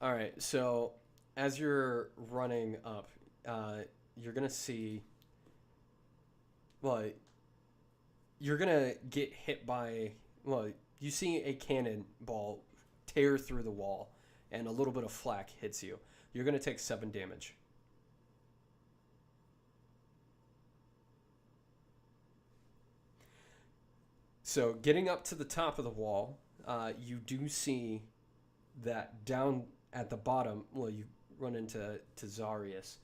All right, so as you're running up, you're gonna see. Well, you're gonna get hit by. Well, you see a cannonball tear through the wall, and a little bit of flak hits you. You're gonna take 7 damage. So getting up to the top of the wall, you do see that down at the bottom. Well, you run into Zarius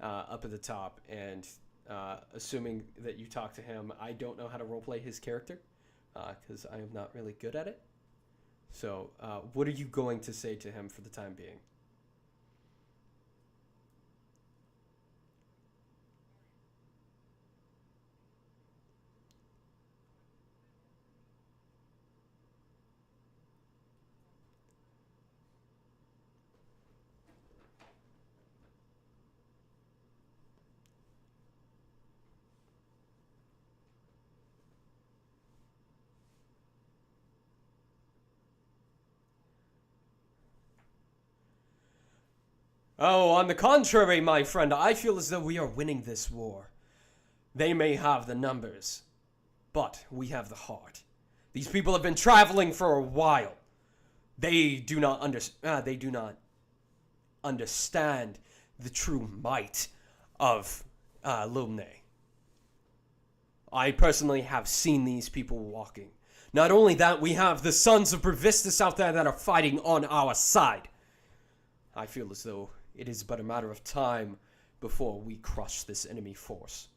up at the top, and assuming that you talk to him, I don't know how to roleplay his character because I am not really good at it. So, what are you going to say to him for the time being? Oh, on the contrary, my friend, I feel as though we are winning this war. They may have the numbers, but we have the heart. These people have been traveling for a while. They do not understand the true might of Lumne. I personally have seen these people walking. Not only that, we have the sons of Brevistus out there that are fighting on our side. I feel as though it is but a matter of time before we crush this enemy force.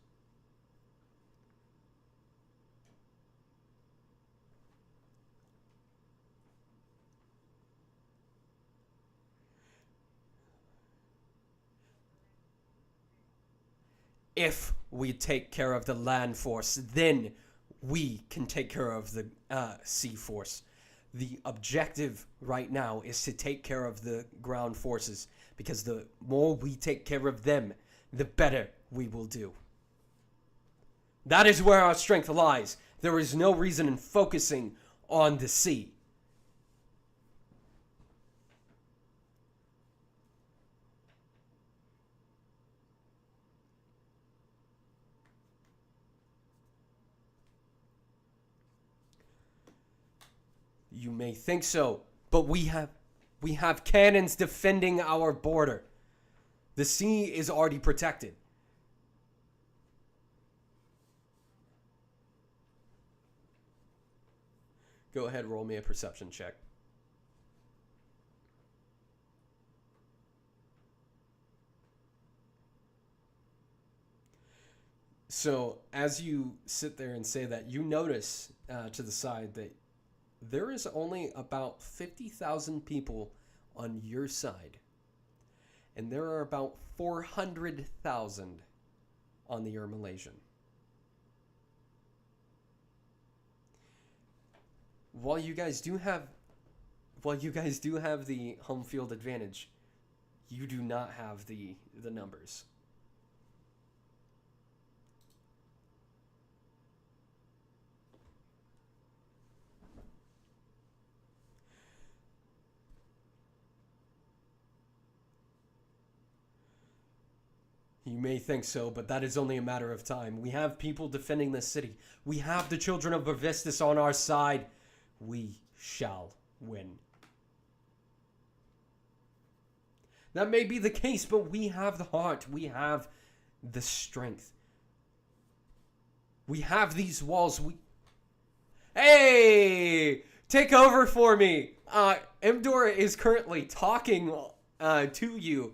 If we take care of the land force, then we can take care of the sea force. The objective right now is to take care of the ground forces, because the more we take care of them, the better we will do. That is where our strength lies. There is no reason in focusing on the sea. You may think so, but we have cannons defending our border. The sea is already protected. Go ahead, roll me a perception check. So, as you sit there and say that, you notice to the side that there is only about 50,000 people on your side. And there are about 400,000 on the Malaysian. While you guys do have the home field advantage, you do not have the numbers. You may think so, but that is only a matter of time. We have people defending the city. We have the children of Brevistus on our side. We shall win. That may be the case, but we have the heart. We have the strength. We have these walls. Hey! Take over for me! Emdor is currently talking to you.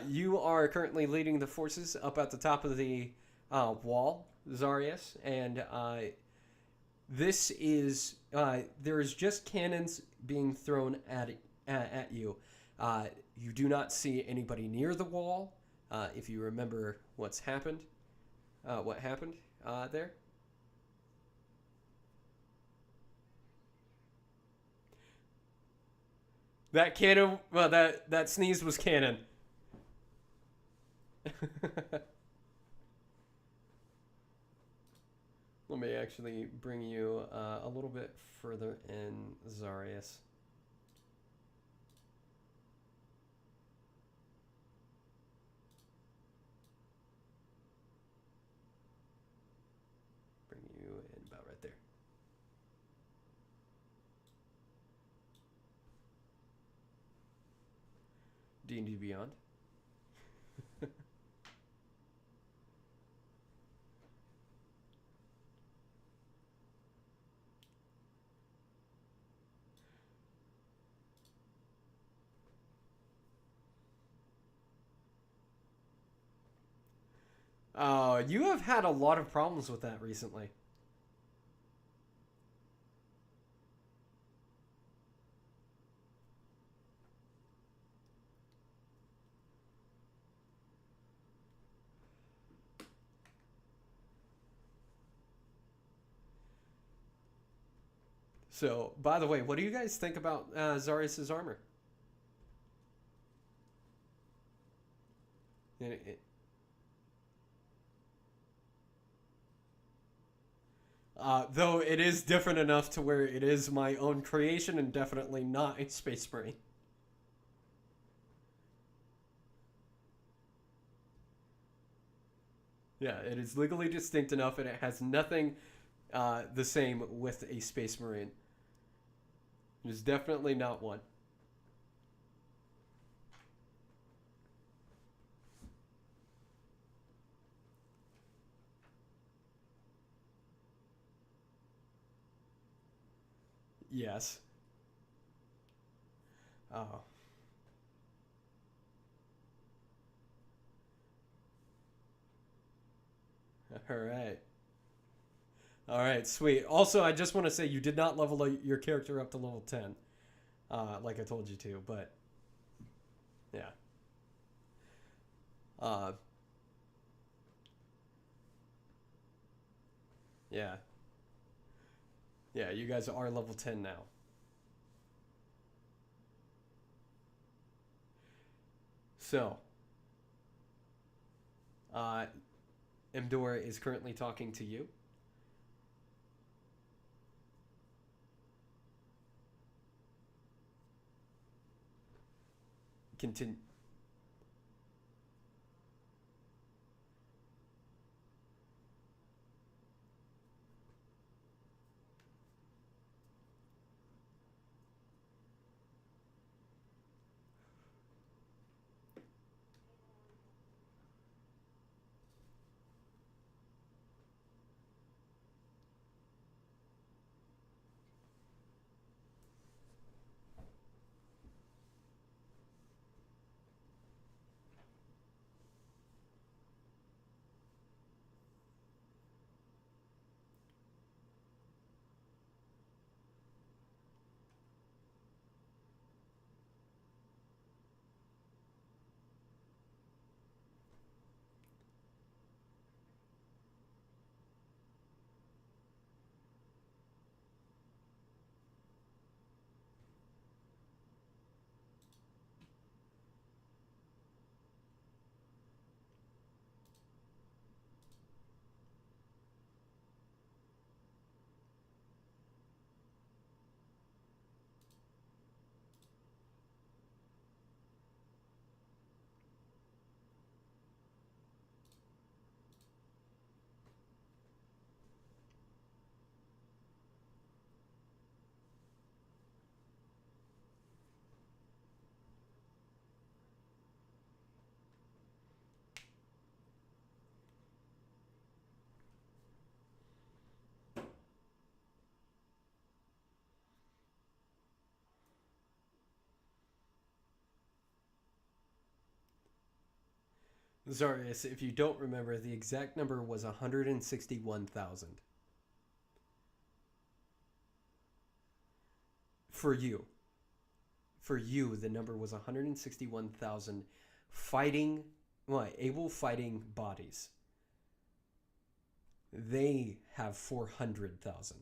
You are currently leading the forces up at the top of the wall, Zarius, and this is there is just cannons being thrown at you. You do not see anybody near the wall. If you remember what happened there. That cannon, well, that sneeze was canon. Let me actually bring you a little bit further in, Zarius. Bring you in about right there. D&D Beyond. You have had a lot of problems with that recently. So, by the way, what do you guys think about Zarius' armor? Though it is different enough to where it is my own creation and definitely not a Space Marine. Yeah, it is legally distinct enough and it has nothing the same with a Space Marine. It is definitely not one. Yes. Oh. All right. All right, sweet. Also, I just want to say you did not level your character up to level 10, like I told you to, but yeah. Uh, yeah. Yeah, you guys are level 10 now. So, Mdora is currently talking to you. Continue. Zarius, if you don't remember, the exact number was 161,000. For you. For you, the number was 161,000 fighting, well, able fighting bodies. They have 400,000.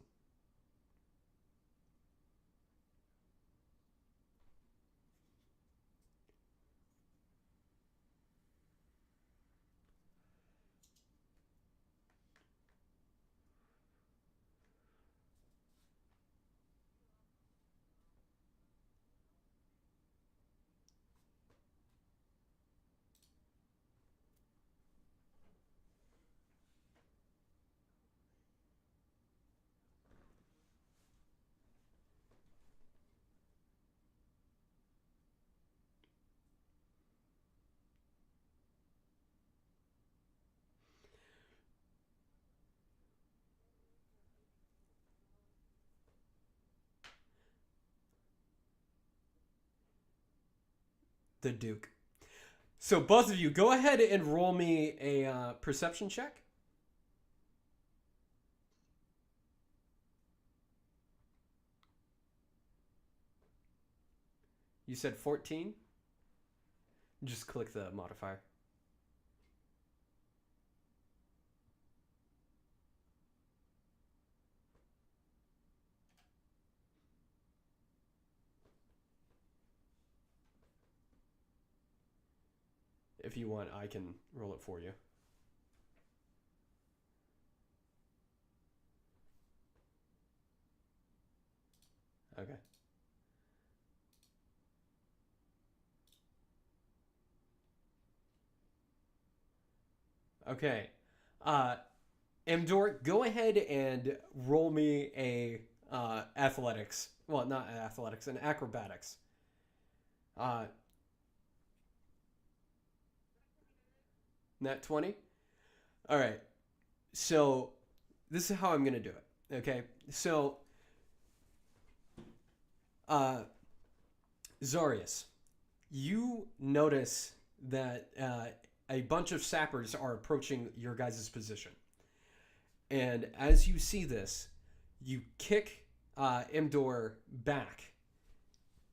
the Duke. So both of you, go ahead and roll me a perception check. You said 14? Just click the modifier. If you want, I can roll it for you. Okay. Okay. Mdor, go ahead and roll me a athletics. Well, not athletics, an acrobatics. Nat 20? All right. So this is how I'm going to do it. Okay. So, Zarius, you notice that a bunch of sappers are approaching your guys' position. And as you see this, you kick Imdor back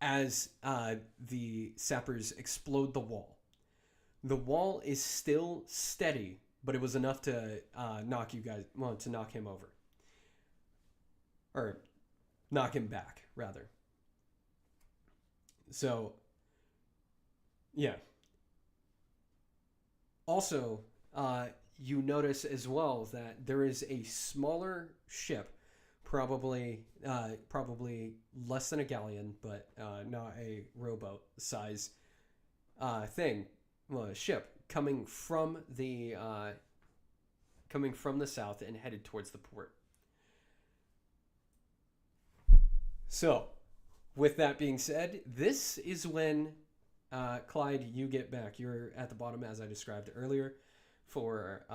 as the sappers explode the wall. The wall is still steady, but it was enough to knock him over. Or knock him back, rather. So, yeah. Also, you notice as well that there is a smaller ship, probably less than a galleon, but not a rowboat size thing. Well, a ship coming from the south and headed towards the port. So, with that being said, this is when Clyde, you get back. You're at the bottom as I described earlier. For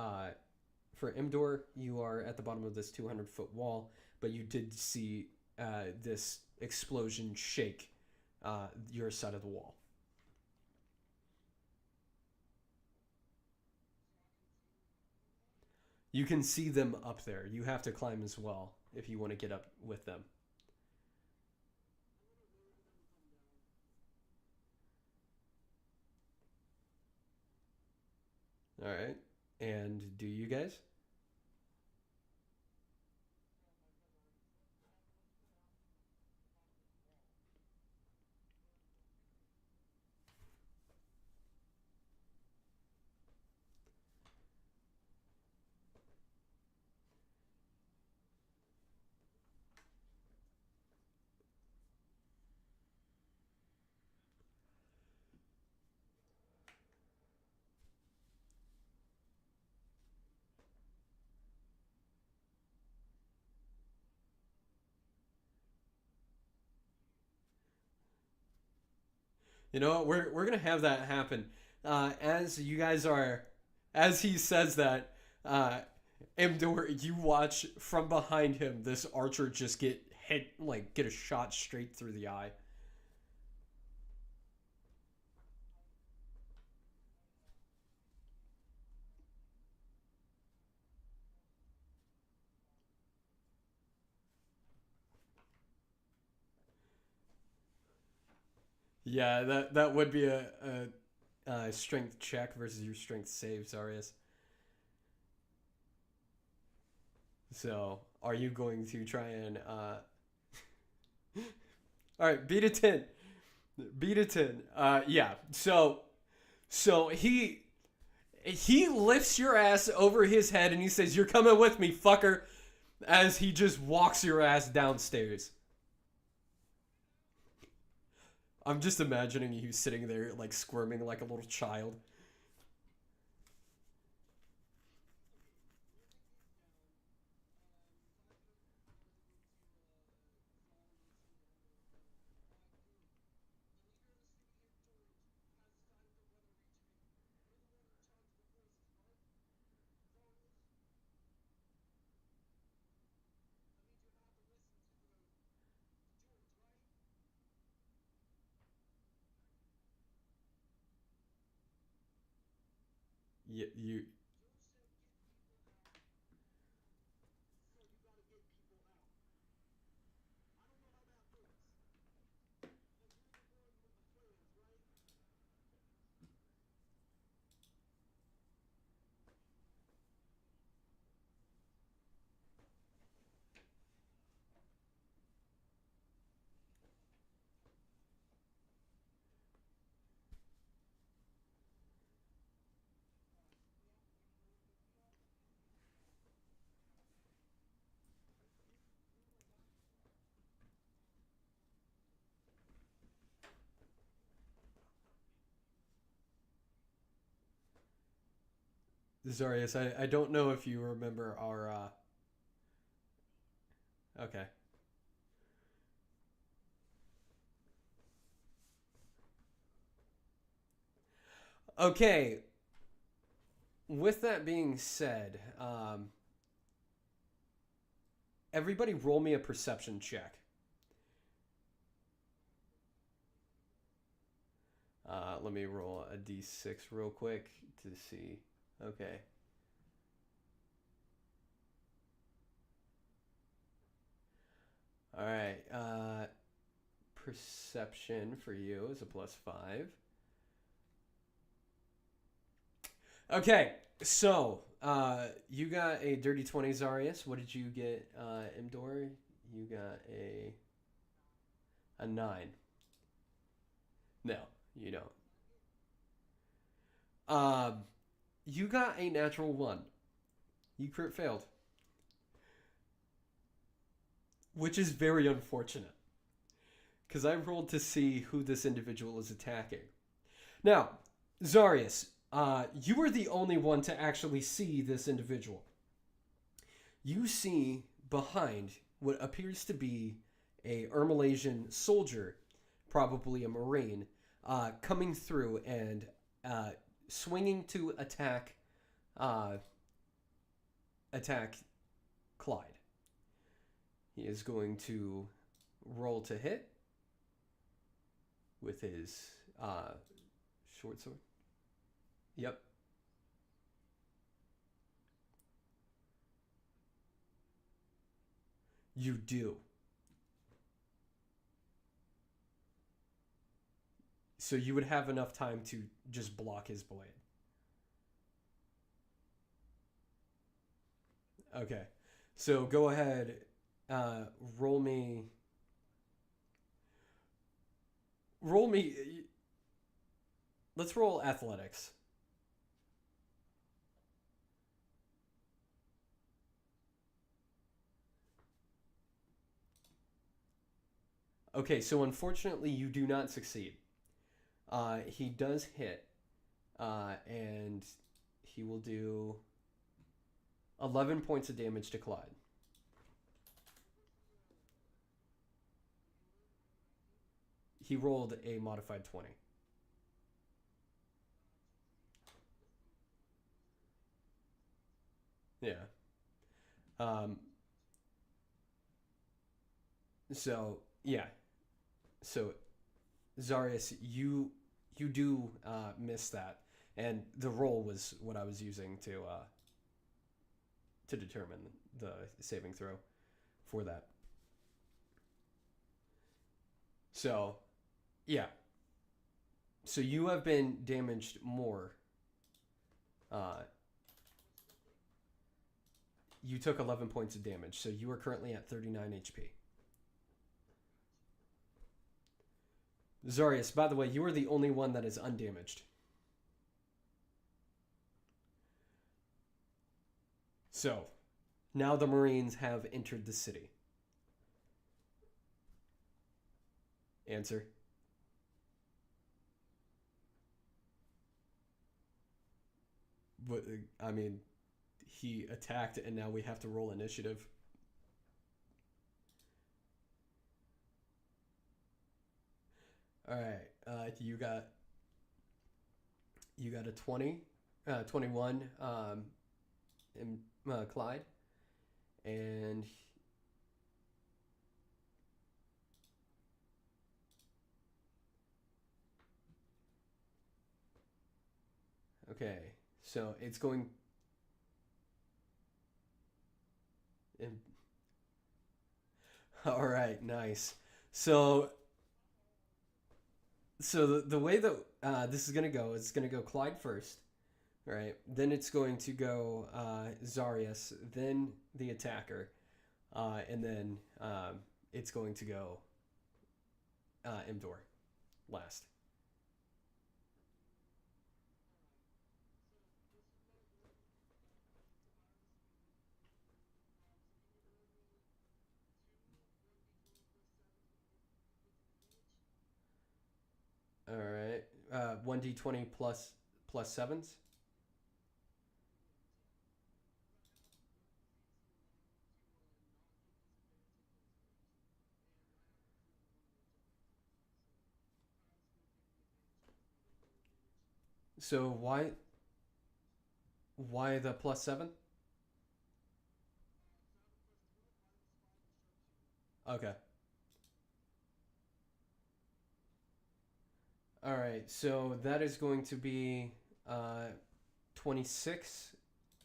Imdor, you are at the bottom of this 200-foot wall, but you did see this explosion shake your side of the wall. You can see them up there. You have to climb as well if you want to get up with them. All right. And do you guys? You know what? We're gonna have that happen. As you guys are, as he says that, Imdor, you watch from behind him this archer just get hit, like get a shot straight through the eye. Yeah, that would be a strength check versus your strength save, Zarius. So, are you going to try and all right, beat a 10. Beat a 10. Yeah. So he lifts your ass over his head and he says, "You're coming with me, fucker," as he just walks your ass downstairs. I'm just imagining you sitting there like squirming like a little child. you. Zarius, I don't know if you remember our. Okay. Okay. With that being said, everybody roll me a perception check. Let me roll a d6 real quick to see. Okay. All right. Perception for you is a +5. Okay, so you got a dirty 20, Zarius. What did you get, Imdor? You got a 9. No, you don't. You got a natural 1. You crit failed, which is very unfortunate because I rolled to see who this individual is attacking. Now, Zarius, you were the only one to actually see this individual. You see behind what appears to be a Ermelasian soldier, probably a Marine, coming through and swinging to attack Clyde. He is going to roll to hit with his short sword. Yep. You do. So you would have enough time to just block his blade. Okay. So go ahead, roll me. Let's roll athletics. Okay, so unfortunately you do not succeed. He does hit, and he will do 11 points of damage to Clyde. He rolled a modified 20. Yeah. So yeah. So Zarius, you do miss that, and the roll was what I was using to determine the saving throw for that. So, yeah. So you have been damaged more. You took 11 points of damage, so you are currently at 39 HP. Zarius, by the way, you are the only one that is undamaged. So, now the Marines have entered the city. Answer. But, I mean, he attacked and now we have to roll initiative. Alright, you got a 20, 21 in Clyde, and okay, So it's going. All right, nice. So the way that this is gonna go, it's gonna go Clyde first, right? Then it's going to go Zarius, then the attacker, and then it's going to go Imdor last. All right, 1d20 plus sevens. So why the plus 7? Okay. All right. So that is going to be 26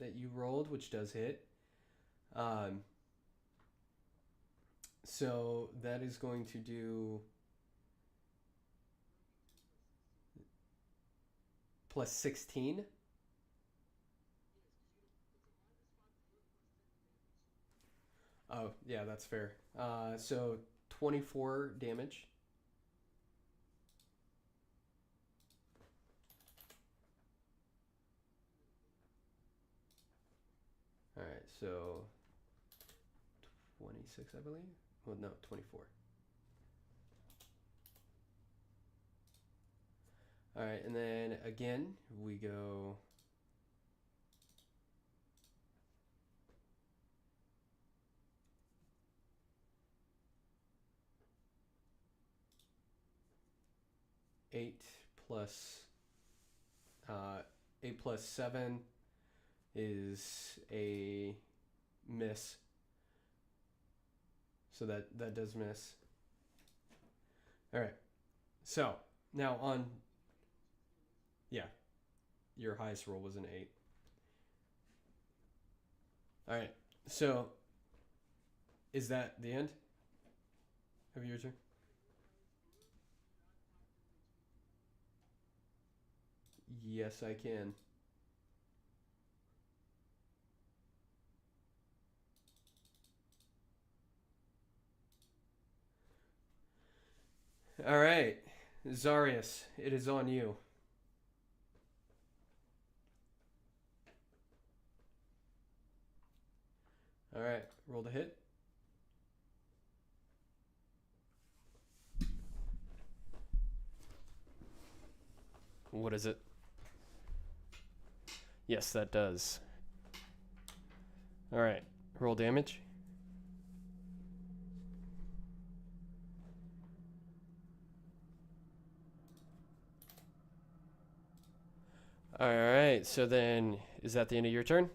that you rolled, which does hit. Um, so that is going to do plus 16. Oh, yeah, that's fair. So 24 damage. All right, so 26, I believe. Well, no, 24. All right, and then again, we go. Eight plus 7 is a miss. So that does miss. All right. So now on. Yeah, your highest roll was an 8. All right. So is that the end of your turn? Yes, I can. All right, Zarius, it is on you. All right, roll to hit. What is it? Yes, that does. All right, roll damage. All right, so then is that the end of your turn?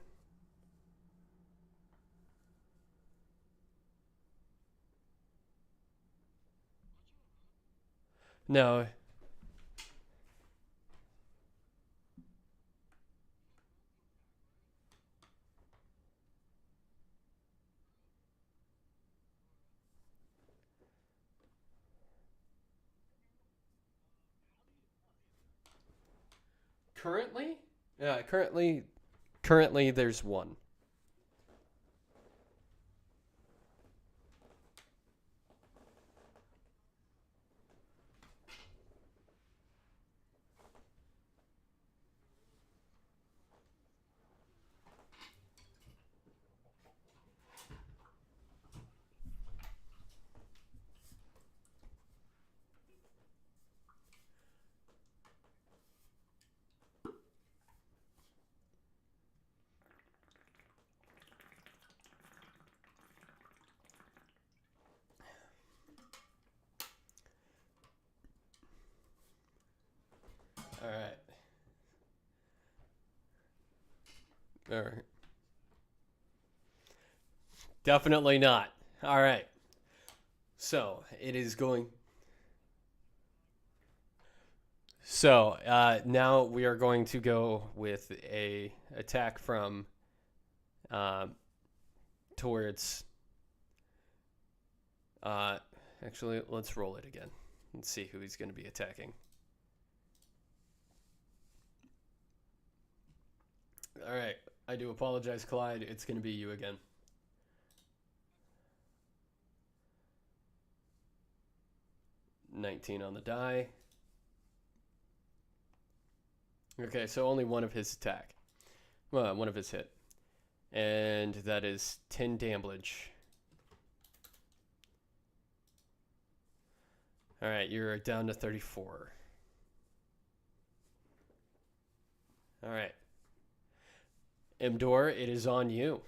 No. Currently? Yeah, currently there's one. All right. All right. Definitely not. All right. So it is going. So now we are going to go with a attack from towards. Actually, let's roll it again. Let's see who he's going to be attacking. All right. I do apologize, Clyde. It's going to be you again. $19 on the die. Okay, so only one of his attack. Well, one of his hit. And that is 10 damage. All right, you're down to 34. All right. Imdor, it is on you.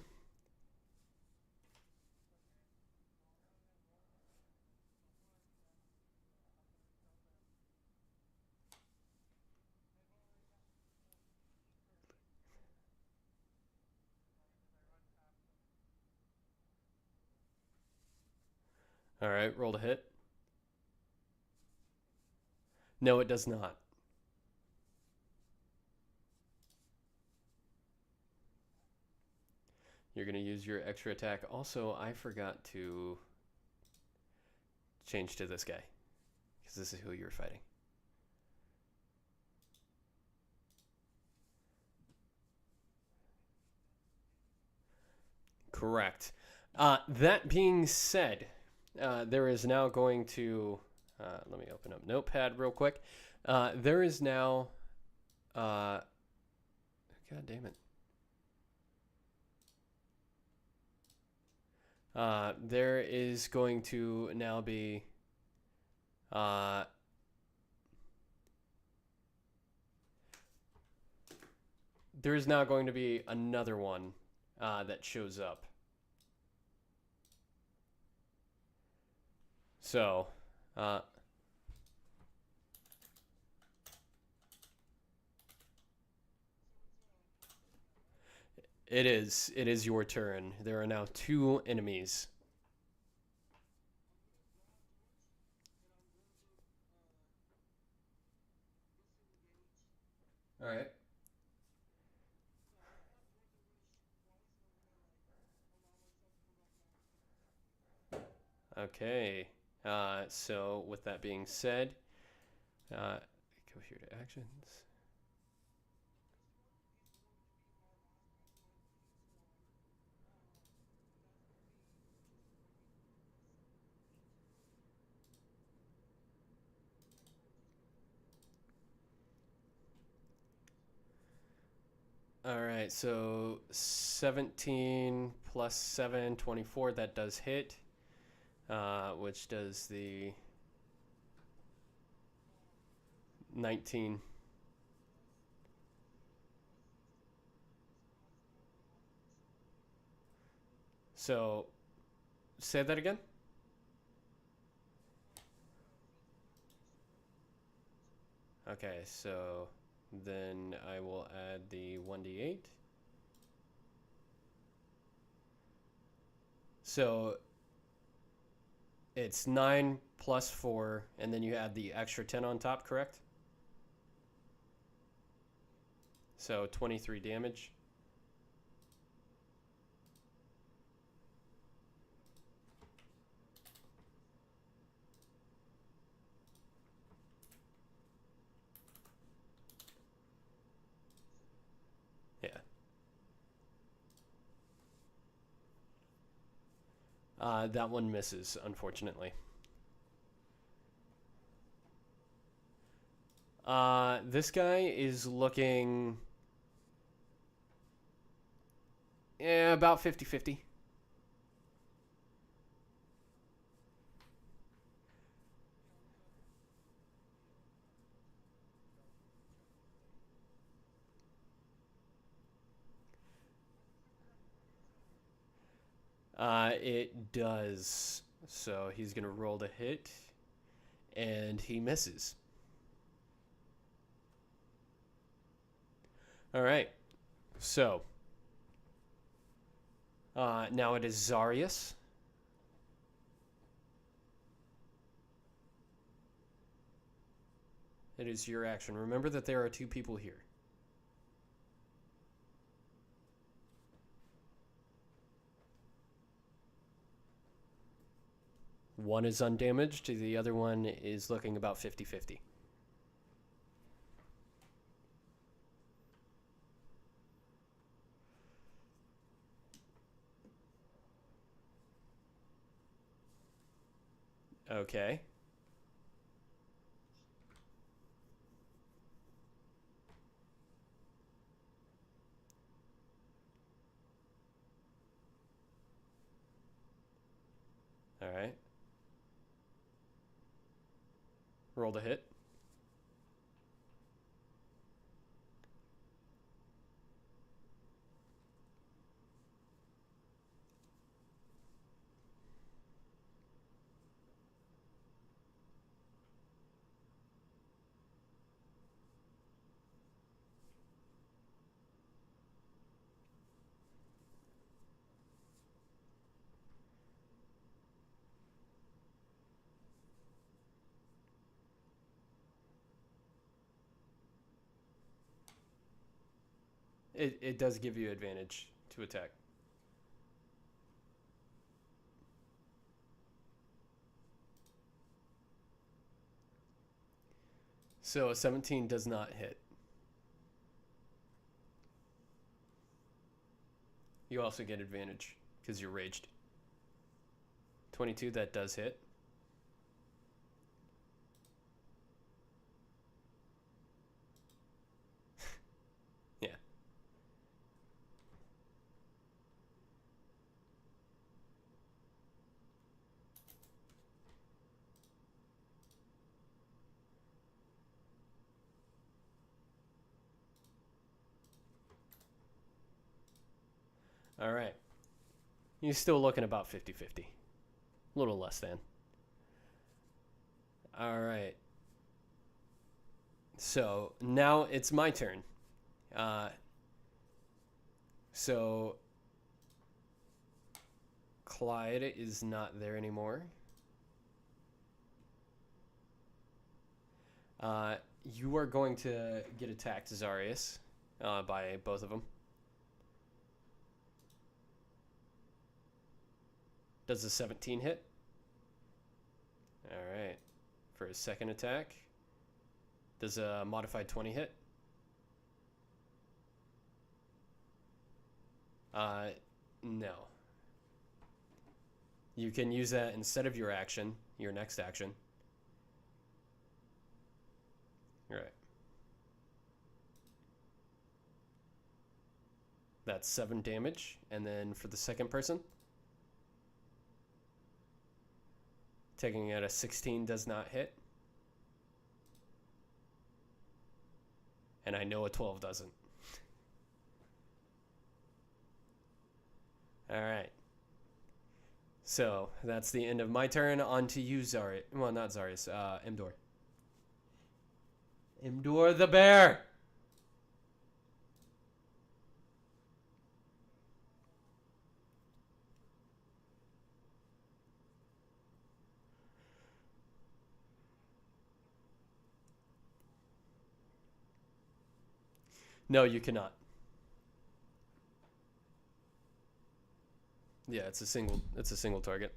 All right, roll to hit. No, it does not. You're going to use your extra attack. Also, I forgot to change to this guy because this is who you're fighting. Correct. That being said, there is now going to... let me open up Notepad real quick. There is now... God damn it. There is going to now be... there is now going to be another one that shows up. So, it is your turn. There are now 2 enemies. All right. Okay. So with that being said, go here to actions. All right, so 17 plus 7, 24, that does hit, which does the 19. So, say that again? Okay, so then I will add the 1d8. So it's 9 plus 4, and then you add the extra 10 on top, correct? So 23 damage. Yeah. That one misses, unfortunately. This guy is looking about 50-50. It does. So he's going to roll to hit, and he misses. All right. So now it is Zarius. It is your action. Remember that there are 2 people here. One is undamaged, the other one is looking about 50-50. Okay. All right. Roll to hit. It does give you advantage to attack. So a 17 does not hit. You also get advantage because you're raged. 22, that does hit. Yeah. All right. You're still looking about 50-50. A little less than. All right. So now it's my turn. So Clyde is not there anymore. You are going to get attacked, Zarius, by both of them. Does a 17 hit? All right. For his second attack, does a modified 20 hit? No. You can use that instead of your action, your next action. All right. That's 7 damage. And then for the second person, taking at a 16 does not hit. And I know a 12 doesn't. All right. So that's the end of my turn. On to you, Zarius. Well, not Zarius. Imdor. Imdor the bear. No, you cannot. Yeah, it's a single target.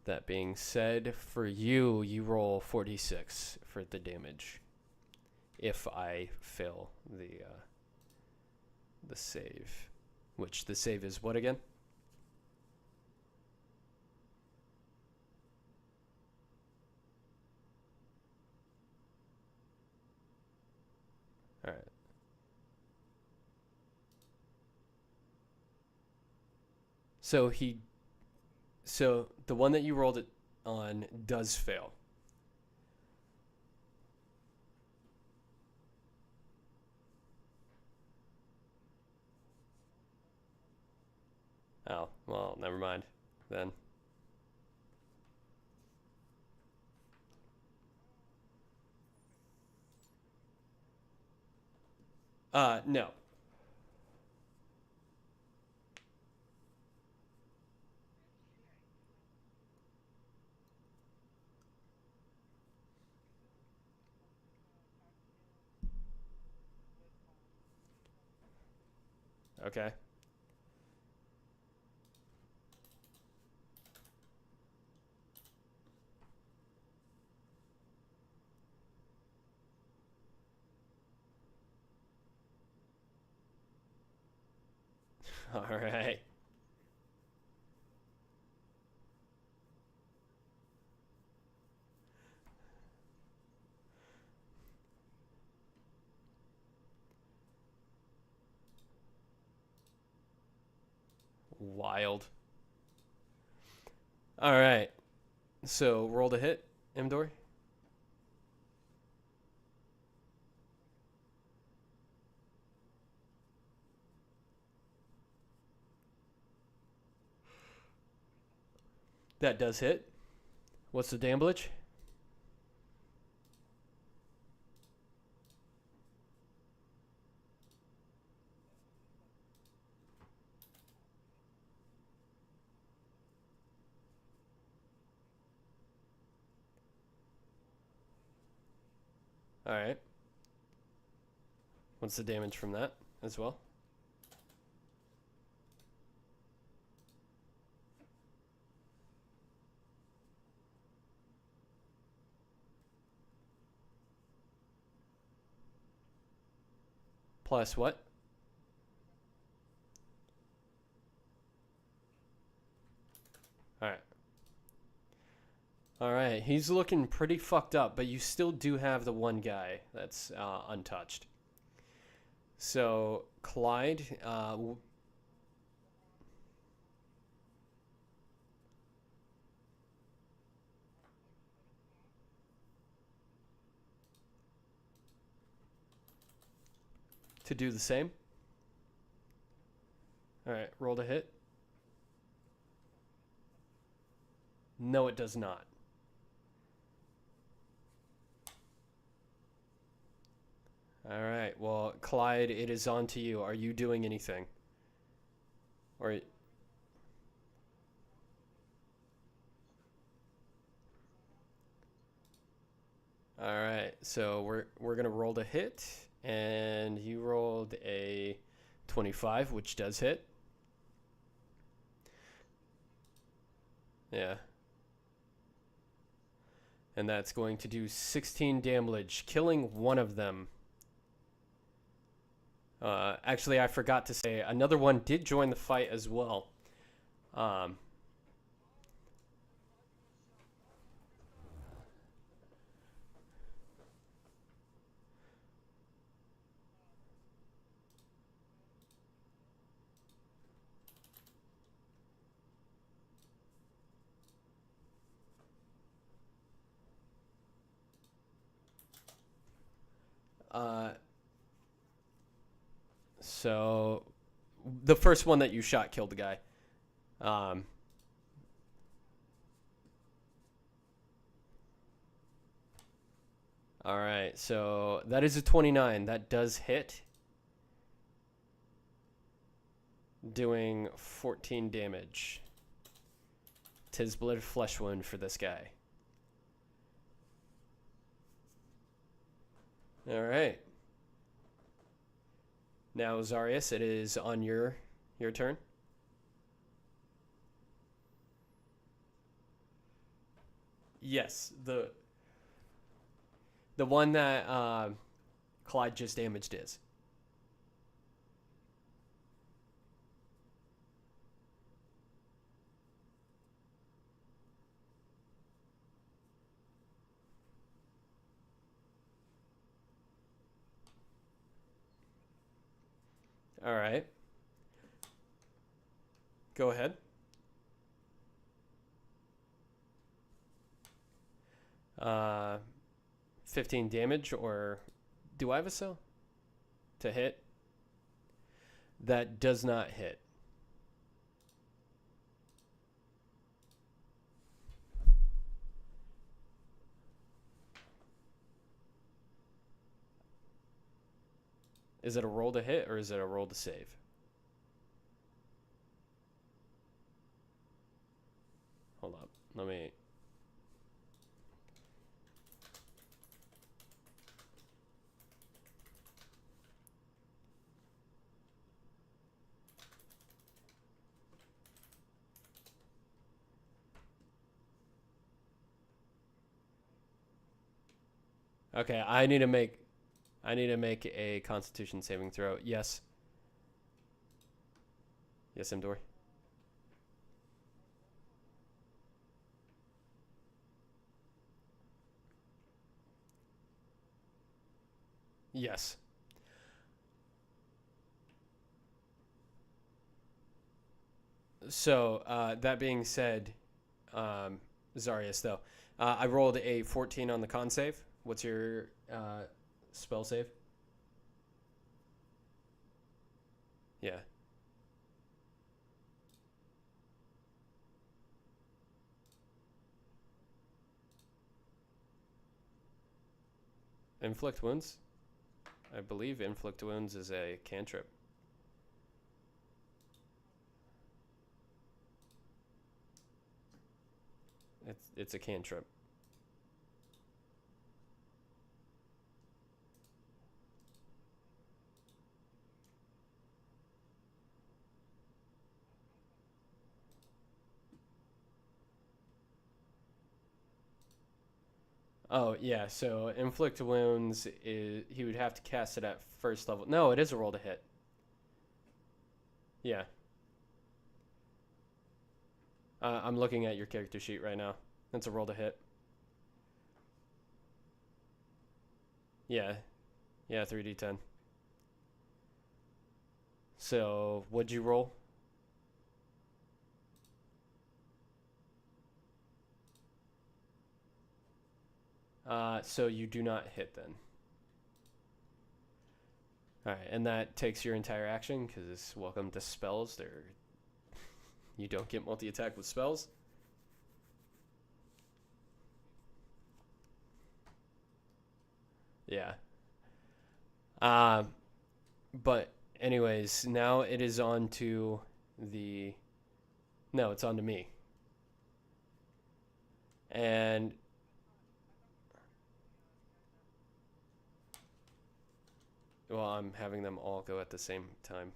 That being said, for you, you roll 46 for the damage. If I fail the save, which the save is what again? All right. So the one that you rolled it on does fail. Oh, well, never mind then. No. Okay. All right. Wild. All right. So roll to hit, Imdor. That does hit. What's the damage? All right. What's the damage from that as well? Plus what? All right. All right. He's looking pretty fucked up, but you still do have the one guy that's untouched. So Clyde, to do the same. All right. Roll to hit. No, it does not. All right. Well, Clyde, it is on to you. Are you doing anything? Or all right. So we're gonna roll to hit, and you rolled a 25, which does hit. Yeah. And that's going to do 16 damage, killing one of them. Actually, I forgot to say, another one did join the fight as well. Um, uh, so, the first one that you shot killed the guy. Um, all right, so that is a 29. That does hit, doing 14 damage. 'Tis blood flesh wound for this guy. All right. Now, Zarius, it is on your turn. Yes, the one that Clyde just damaged is. All right. Go ahead. 15 damage, or do I have a cell to hit? That does not hit. Is it a roll to hit, or is it a roll to save? Hold up. Let me... Okay, I need to make a Constitution saving throw. Yes. Yes, Imdor. Yes. So, that being said, Zarius, though, I rolled a 14 on the con save. What's your spell save? Yeah. Inflict wounds? I believe inflict wounds is a cantrip. It's a cantrip. Oh, yeah, so inflict wounds is he would have to cast it at first level. No, it is a roll to hit. Yeah. I'm looking at your character sheet right now. That's a roll to hit. Yeah. Yeah, 3d10. So, what'd you roll? So you do not hit then. Alright, and that takes your entire action, because welcome to spells. You don't get multi-attack with spells. Yeah. But anyways, now it is on to the... No, it's on to me. And... Well, I'm having them all go at the same time.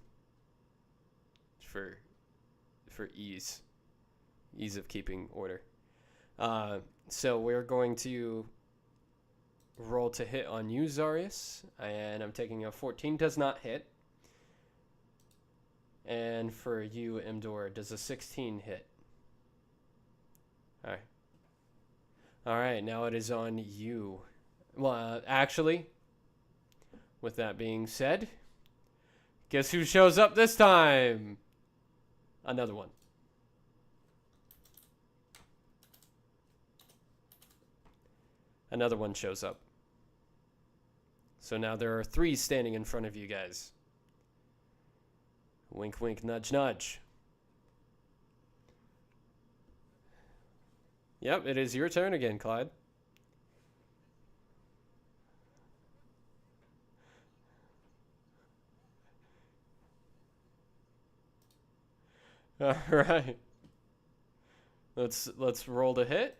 For ease. Ease of keeping order. So we're going to roll to hit on you, Zarius. And I'm taking a 14. Does not hit. And for you, Imdor, does a 16 hit? Alright. Alright, now it is on you. Well, actually, with that being said, guess who shows up this time? Another one. Another one shows up. So now there are 3 standing in front of you guys. Wink, wink, nudge, nudge. Yep, it is your turn again, Clyde. All right. Let's roll to hit.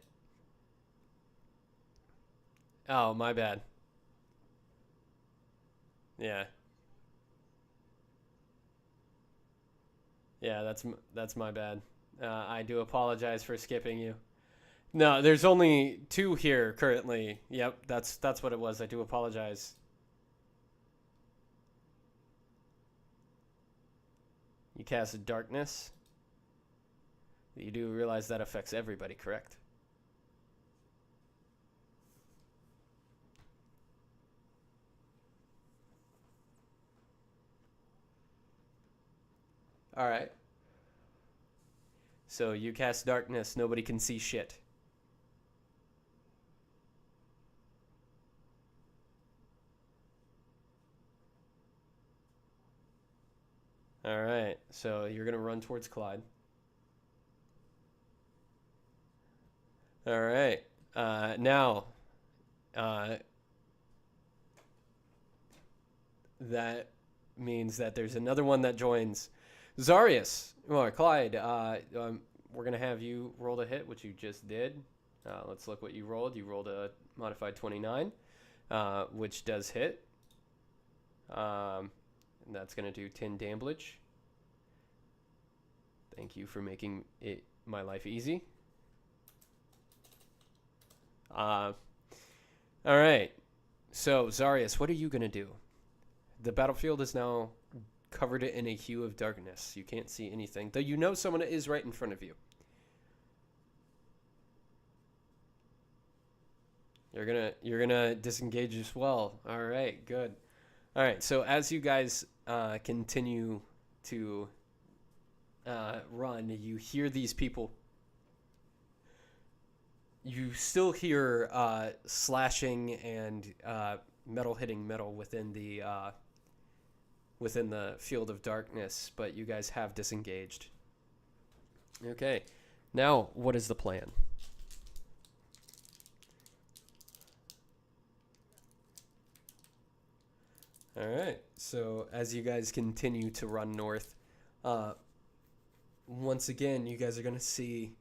Oh, my bad. Yeah. Yeah, that's my bad. I do apologize for skipping you. No, there's only 2 here currently. Yep, that's what it was. I do apologize. You cast darkness. You do realize that affects everybody, correct? All right. So you cast darkness. Nobody can see shit. All right. So you're going to run towards Clyde. All right. Now, that means that there's another one that joins. Zarius, or Clyde, we're going to have you roll a hit, which you just did. Let's look what you rolled. You rolled a modified 29, which does hit. And that's going to do 10 damage. Thank you for making my life easy. All right. So, Zarius, what are you going to do? The battlefield is now covered in a hue of darkness. You can't see anything, though you know someone is right in front of you. You're gonna disengage as well. All right, good. All right, so as you guys continue to run, you hear these people. You still hear slashing and metal hitting metal within the field of darkness, but you guys have disengaged. Okay, now what is the plan? All right, so as you guys continue to run north, once again, you guys are going to see,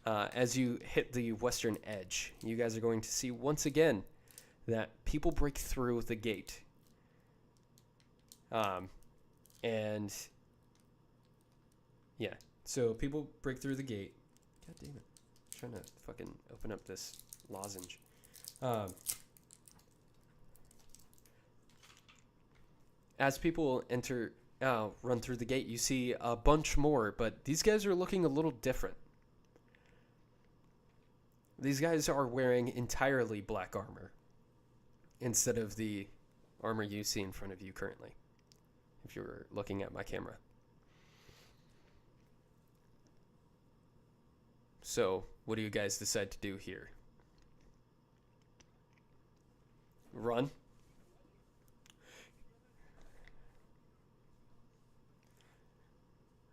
as you hit the western edge, you guys are going to see once again that people break through the gate. And yeah, so people break through the gate. God damn it. I'm trying to fucking open up this lozenge. As people run through the gate, you see a bunch more, but these guys are looking a little different. These guys are wearing entirely black armor instead of the armor you see in front of you currently, if you're looking at my camera. So, what do you guys decide to do here? Run?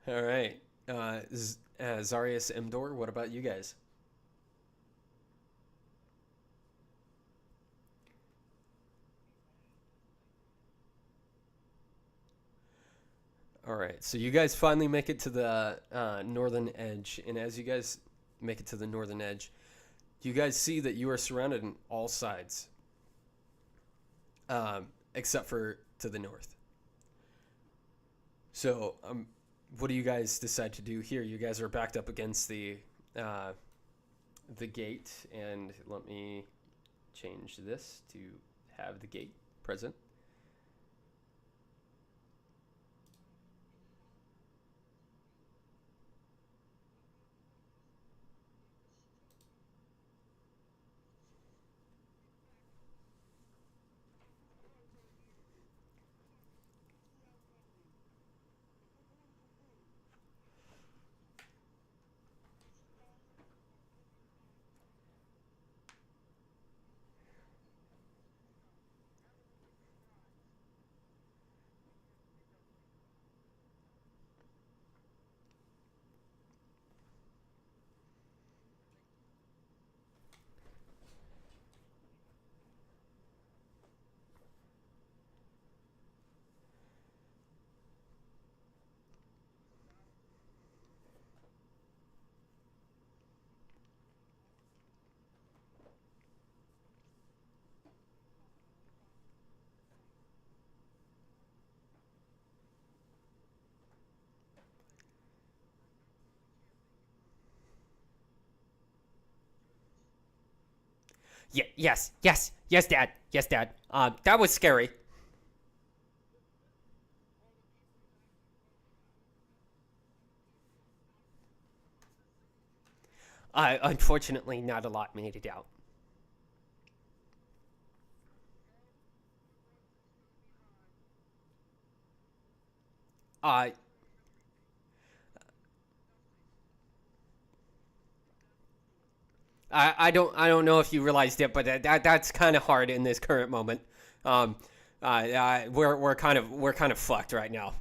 All right. Zarius Imdor, what about you guys? All right. So you guys finally make it to the northern edge, and as you guys make it to the northern edge, you guys see that you are surrounded on all sides, except for to the north. So, what do you guys decide to do here? You guys are backed up against the gate, and let me change this to have the gate present. Yeah, yes, Dad. Yes, Dad. That was scary. Unfortunately, not a lot made it out. Uh, I don't know if you realized it, but that's kind of hard in this current moment. Um, we're kind of fucked right now.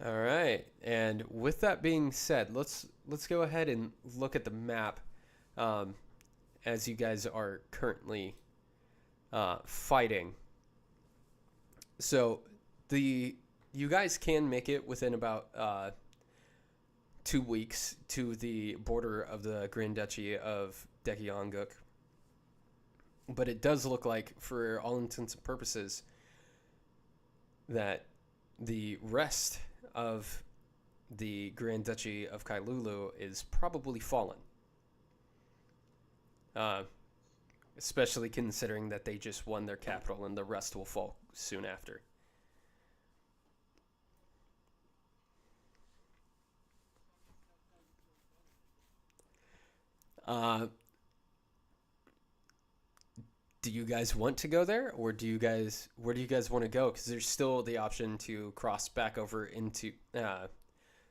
All right, and with that being said, let's go ahead and look at the map, um, as you guys are currently fighting. So you guys can make it within about 2 weeks to the border of the Grand Duchy of Dekianguk. But it does look like, for all intents and purposes, that the rest of the Grand Duchy of Kailulu is probably fallen. Especially considering that they just won their capital and the rest will fall soon after. Do you guys want to go there, or where do you guys want to go? Because there's still the option to cross back over into,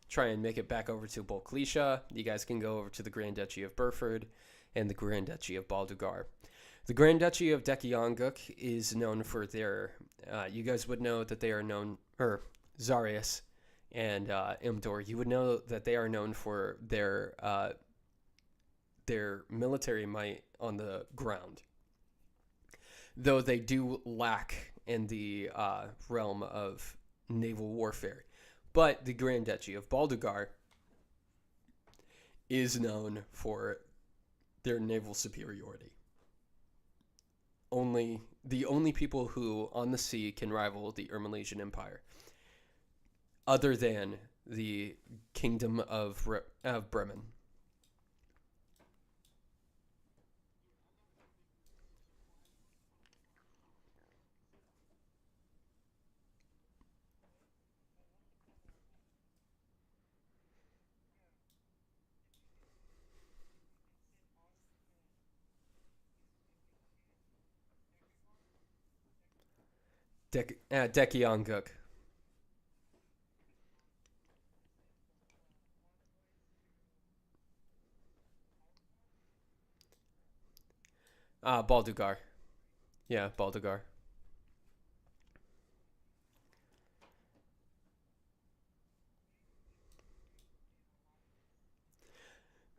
try and make it back over to Bolklisha. You guys can go over to the Grand Duchy of Burford and the Grand Duchy of Baldugar. The Grand Duchy of Dekianguk is known for their, you guys would know that they are known, or Zarius and Imdor, you would know that they are known for their military might on the ground. Though they do lack in the realm of naval warfare. But the Grand Duchy of Baldugar is known for their naval superiority. The only people who on the sea can rival the Ermelesian Empire, other than the Kingdom of Bremen. Dekianguk. Baldugar. Yeah, Baldugar.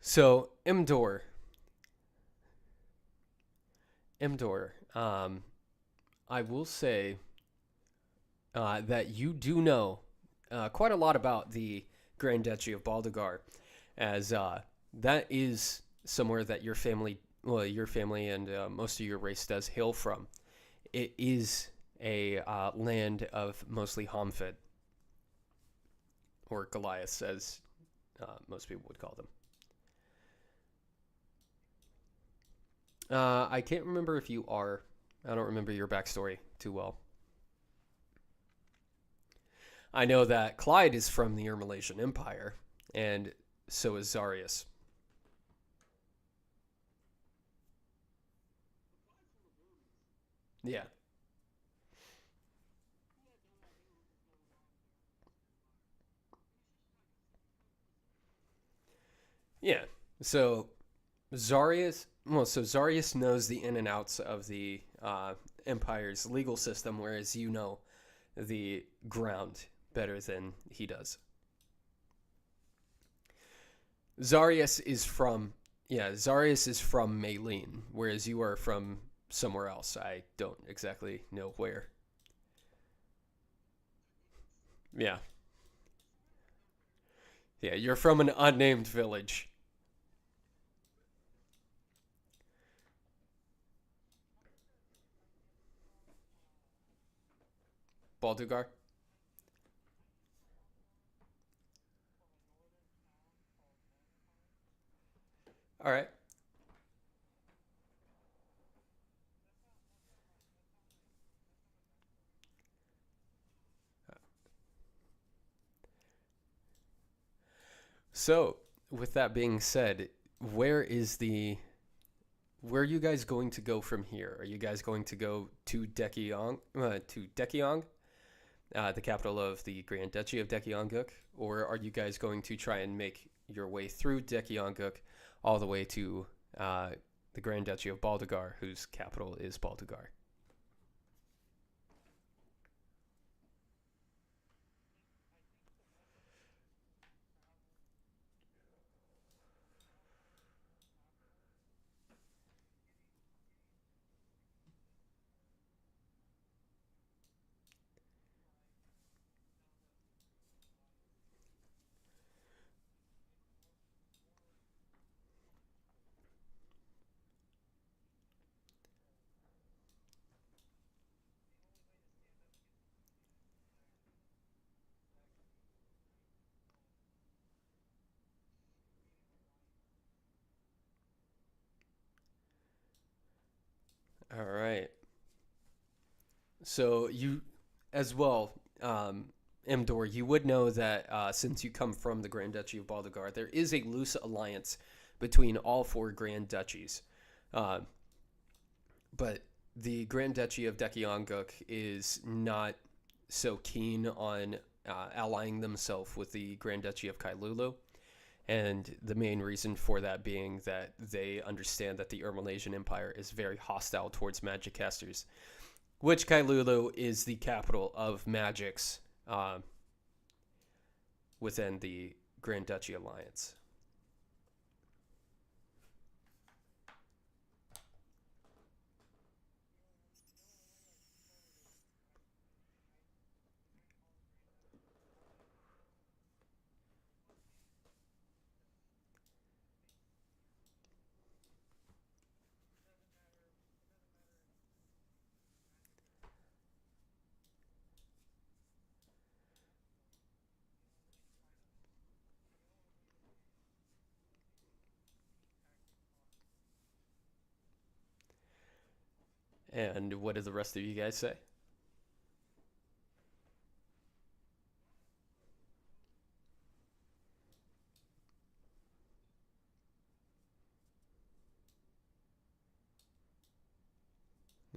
So, Imdor. I will say that you do know quite a lot about the Grand Duchy of Baldugar, as that is somewhere that your family and most of your race does hail from. It is a land of mostly Homfid, or Goliaths, as most people would call them. I can't remember if you are. I don't remember your backstory too well. I know that Clyde is from the Ermelesian Empire, and so is Zarius. Yeah. Yeah. So Zarius knows the in and outs of the Empire's legal system, whereas you know the ground better than he does. Zarius is from Maylene, whereas you are from somewhere else. I don't exactly know where. Yeah. Yeah, you're from an unnamed village. Baldugar? All right. So, with that being said, where are you guys going to go from here? Are you guys going to go to Dekiang, the capital of the Grand Duchy of Dekianguk, or are you guys going to try and make your way through Dekianguk all the way to the Grand Duchy of Baldugar, whose capital is Baldugar? All right. So you, as well, Mdor, you would know that since you come from the Grand Duchy of Baldagar, there is a loose alliance between all four Grand Duchies. But the Grand Duchy of Dekianguk is not so keen on allying themselves with the Grand Duchy of Kailulu. And the main reason for that being that they understand that the Ermelasian Empire is very hostile towards magic casters, which Kailulu is the capital of magics within the Grand Duchy Alliance. And what did the rest of you guys say?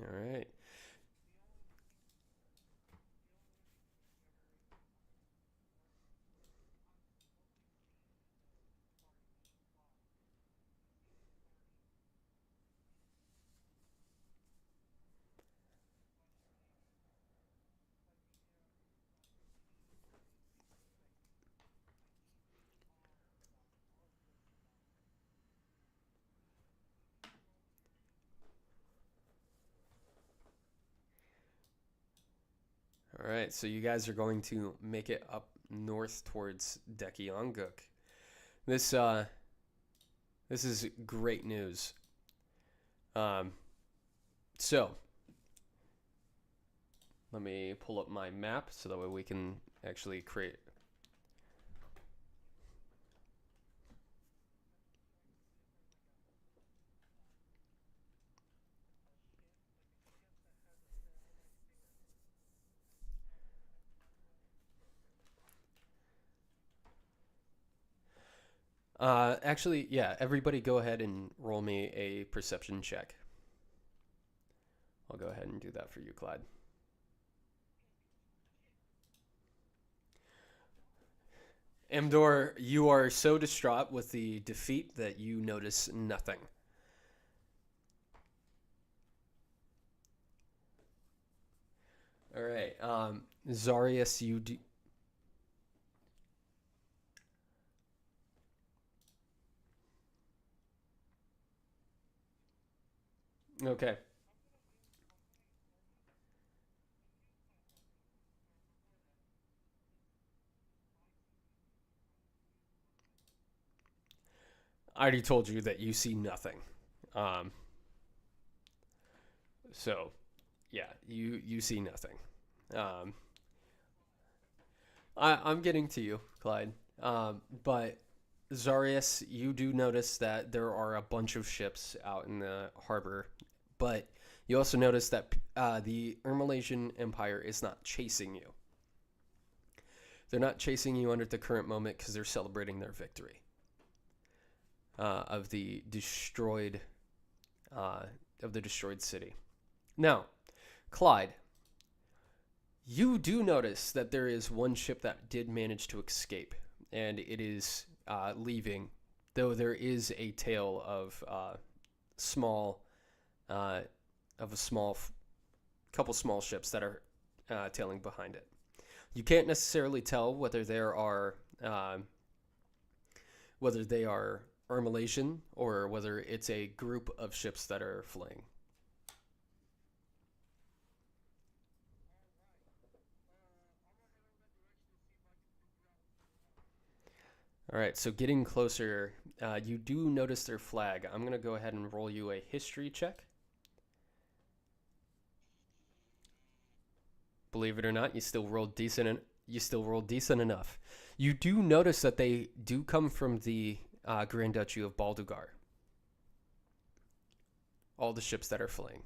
All right. All right, so you guys are going to make it up north towards Dekianguk. This is great news. So let me pull up my map so that way we can actually create. Actually, yeah, everybody go ahead and roll me a perception check. I'll go ahead and do that for you, Clyde. Mdor, you are so distraught with the defeat that you notice nothing. All right, Zarius, you do. Okay. I already told you that you see nothing. So, yeah, you see nothing. Um, I'm getting to you, Clyde. But Zarius, you do notice that there are a bunch of ships out in the harbor, but you also notice that the Ermelasian Empire is not chasing you. They're not chasing you under the current moment because they're celebrating their victory of the destroyed city. Now, Clyde, you do notice that there is one ship that did manage to escape, and it is leaving, though there is a tail of couple small ships that are tailing behind it. You can't necessarily tell whether they are Ermelasian or whether it's a group of ships that are fleeing. All right, so getting closer, you do notice their flag. I'm going to go ahead and roll you a history check. Believe it or not, you still rolled decent enough. You do notice that they do come from the Grand Duchy of Baldugar. All the ships that are fleeing.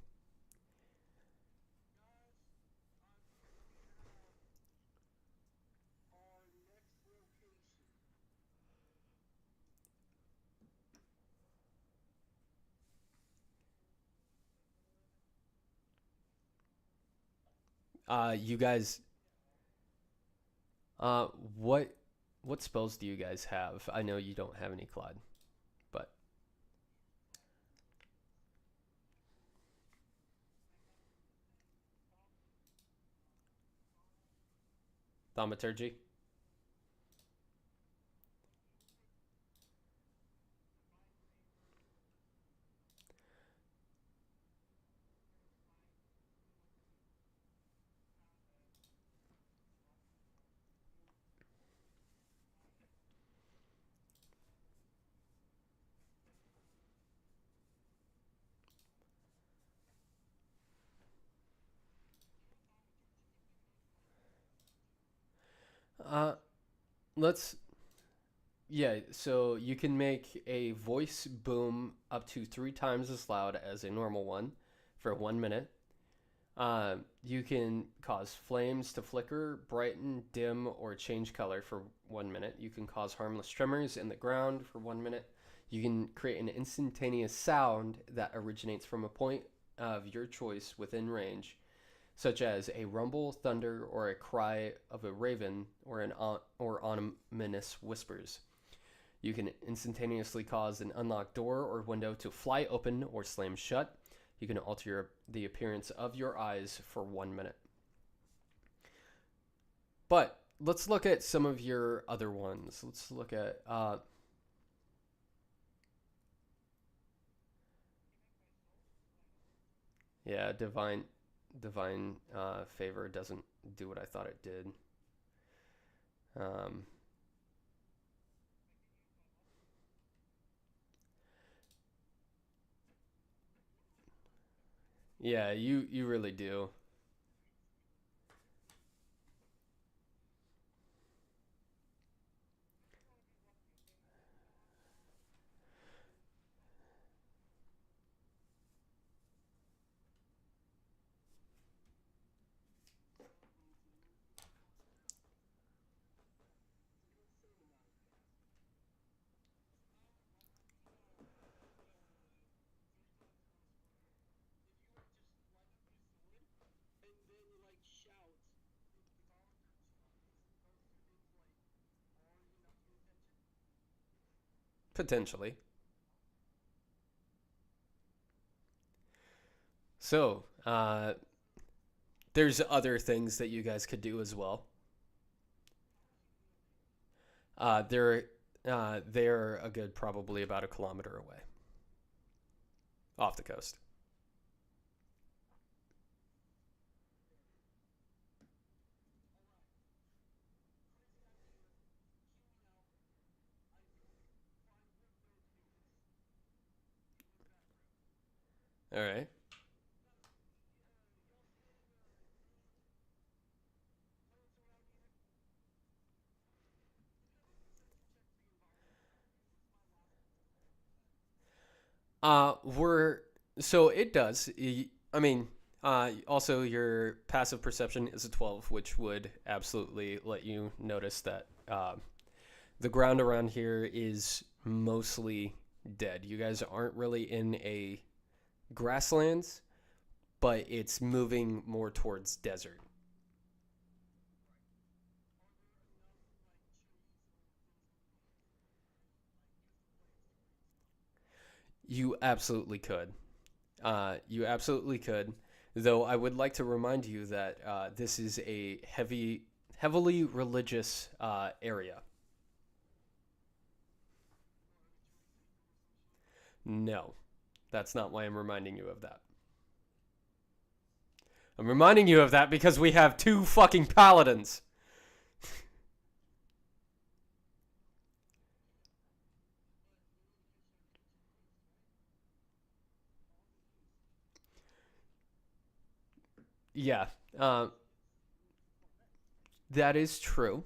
You guys. Uh, what what spells do you guys have? I know you don't have any, Claude, but thaumaturgy. Uh, let's Yeah, so you can make a voice boom up to 3 times as loud as a normal one for 1 minute. You can cause flames to flicker, brighten, dim, or change color for 1 minute. You can cause harmless tremors in the ground for 1 minute. You can create an instantaneous sound that originates from a point of your choice within range, such as a rumble, thunder, or a cry of a raven, or ominous whispers. You can instantaneously cause an unlocked door or window to fly open or slam shut. You can alter the appearance of your eyes for 1 minute. But let's look at some of your other ones. Let's look at yeah, divine favor doesn't do what I thought it did. Um, yeah, you really do. Potentially. So, there's other things that you guys could do as well. They're they're a good probably about a kilometer away off the coast. All right. We're so it does. I mean, also your passive perception is a 12, which would absolutely let you notice that the ground around here is mostly dead. You guys aren't really in a grasslands, but it's moving more towards desert. You absolutely could. You absolutely could. Though I would like to remind you that this is a heavily religious area. No, that's not why I'm reminding you of that. I'm reminding you of that because we have two fucking paladins. Yeah, uh, that is true.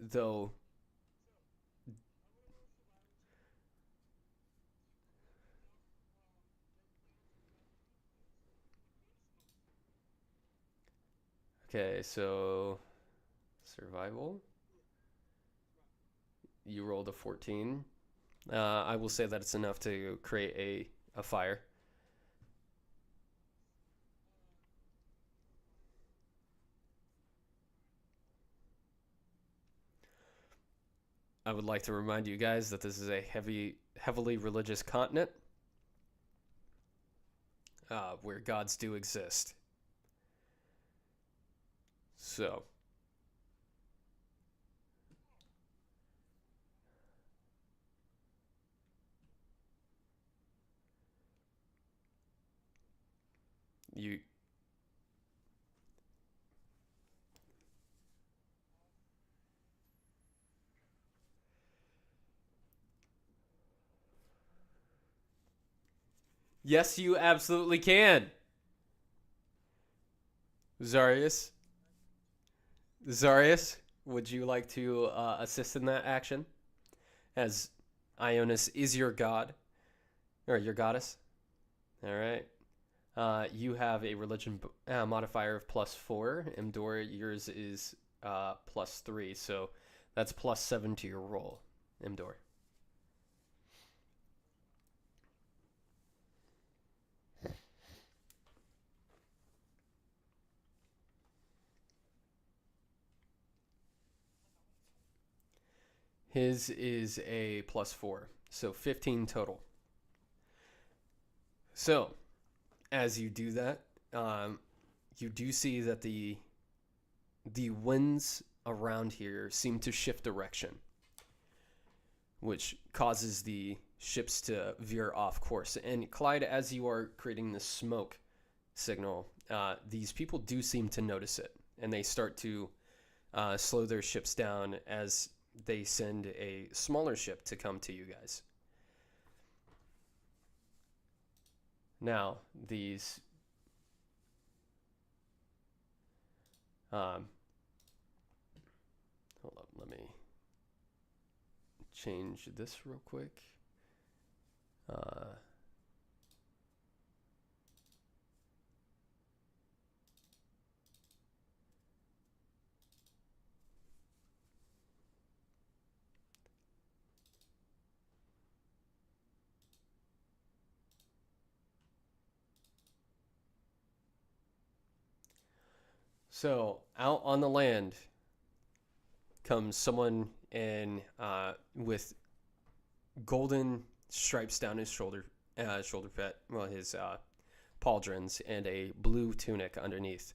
Though, okay, so survival. You rolled a 14. I will say that it's enough to create a fire. I would like to remind you guys that this is a heavily religious continent where gods do exist. So, you Yes, you absolutely can. Zarius, would you like to assist in that action? As Ionis is your god, or your goddess. All right. You have a religion modifier of +4. Imdor, yours is +3, so that's +7 to your roll, Imdor. His is a +4, so 15 total. So, as you do that, you do see that the winds around here seem to shift direction, which causes the ships to veer off course. And Clyde, as you are creating the smoke signal, these people do seem to notice it, and they start to slow their ships down as they send a smaller ship to come to you guys. Now, these hold up, let me change this real quick. So out on the land comes someone in with golden stripes down his shoulder pad, well, his pauldrons, and a blue tunic underneath.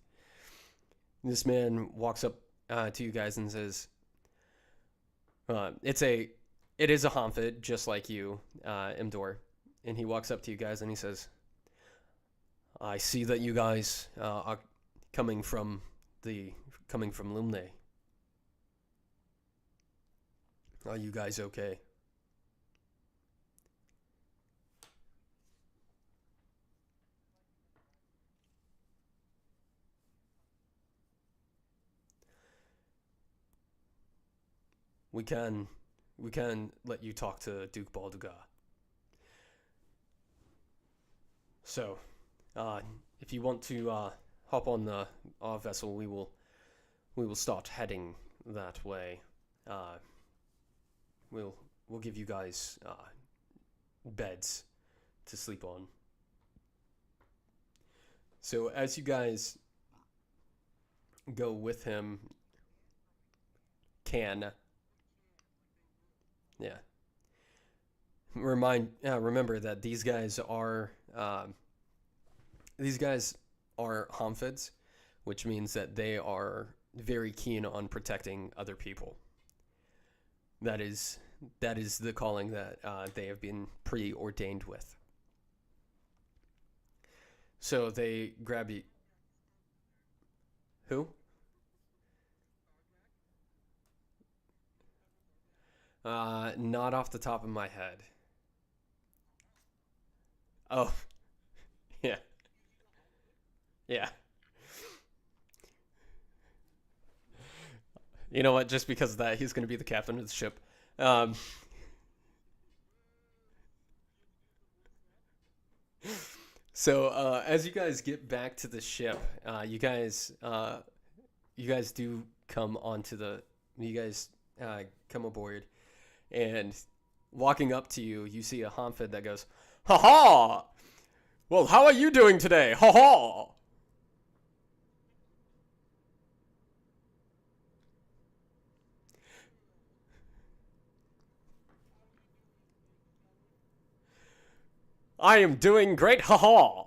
This man walks up to you guys and says, "It is a Homfid, just like you, Imdor." And he walks up to you guys and he says, "I see that you guys are coming from Lumne. Are you guys okay?" We can let you talk to Duke Baldugar. So, if you want to hop on our vessel, we will start heading that way. We'll give you guys beds to sleep on. So as you guys go with him, remember that these guys are Homfids, which means that they are very keen on protecting other people. That is the calling that they have been preordained with. So they grab you. Who? Not off the top of my head. Oh, yeah. Yeah. You know what? Just because of that, he's going to be the captain of the ship. So as you guys get back to the ship, you guys do come onto the. You guys come aboard, and walking up to you, you see a Homfid that goes, "Ha ha! Well, how are you doing today? Ha ha!" I am doing great, haha.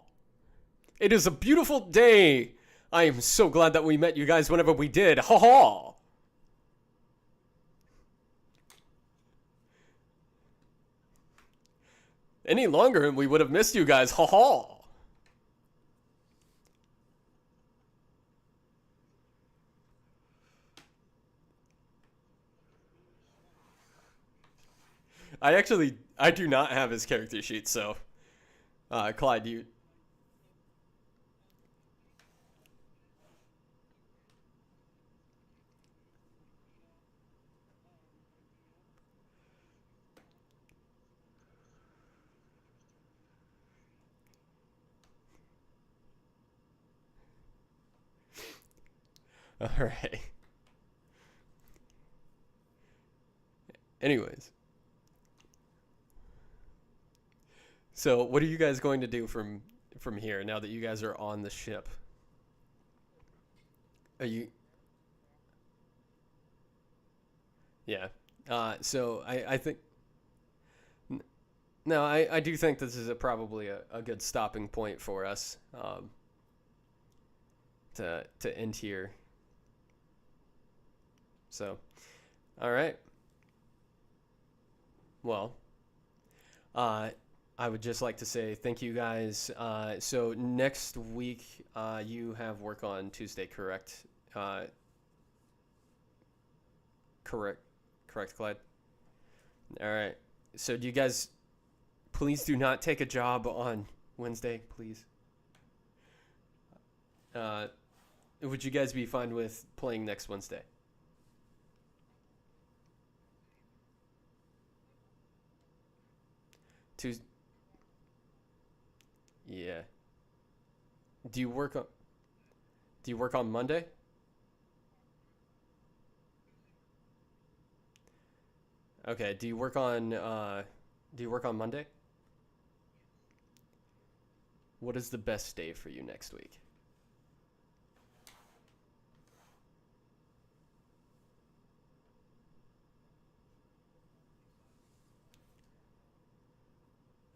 It is a beautiful day. I am so glad that we met you guys whenever we did, haha. Any longer and we would have missed you guys, haha. I do not have his character sheet, so, Clyde, you... Alright. Anyways. So, what are you guys going to do from here now that you guys are on the ship? Are you... Yeah. So, I think... No, I do think this is probably a good stopping point for us to end here. So, all right. Well, I would just like to say thank you guys. So next week, you have work on Tuesday, correct? Correct, Clyde. All right. So do you guys please do not take a job on Wednesday, please? Would you guys be fine with playing next Wednesday? Tuesday. Yeah. Do you work on Monday? Okay, do you work on Monday? What is the best day for you next week?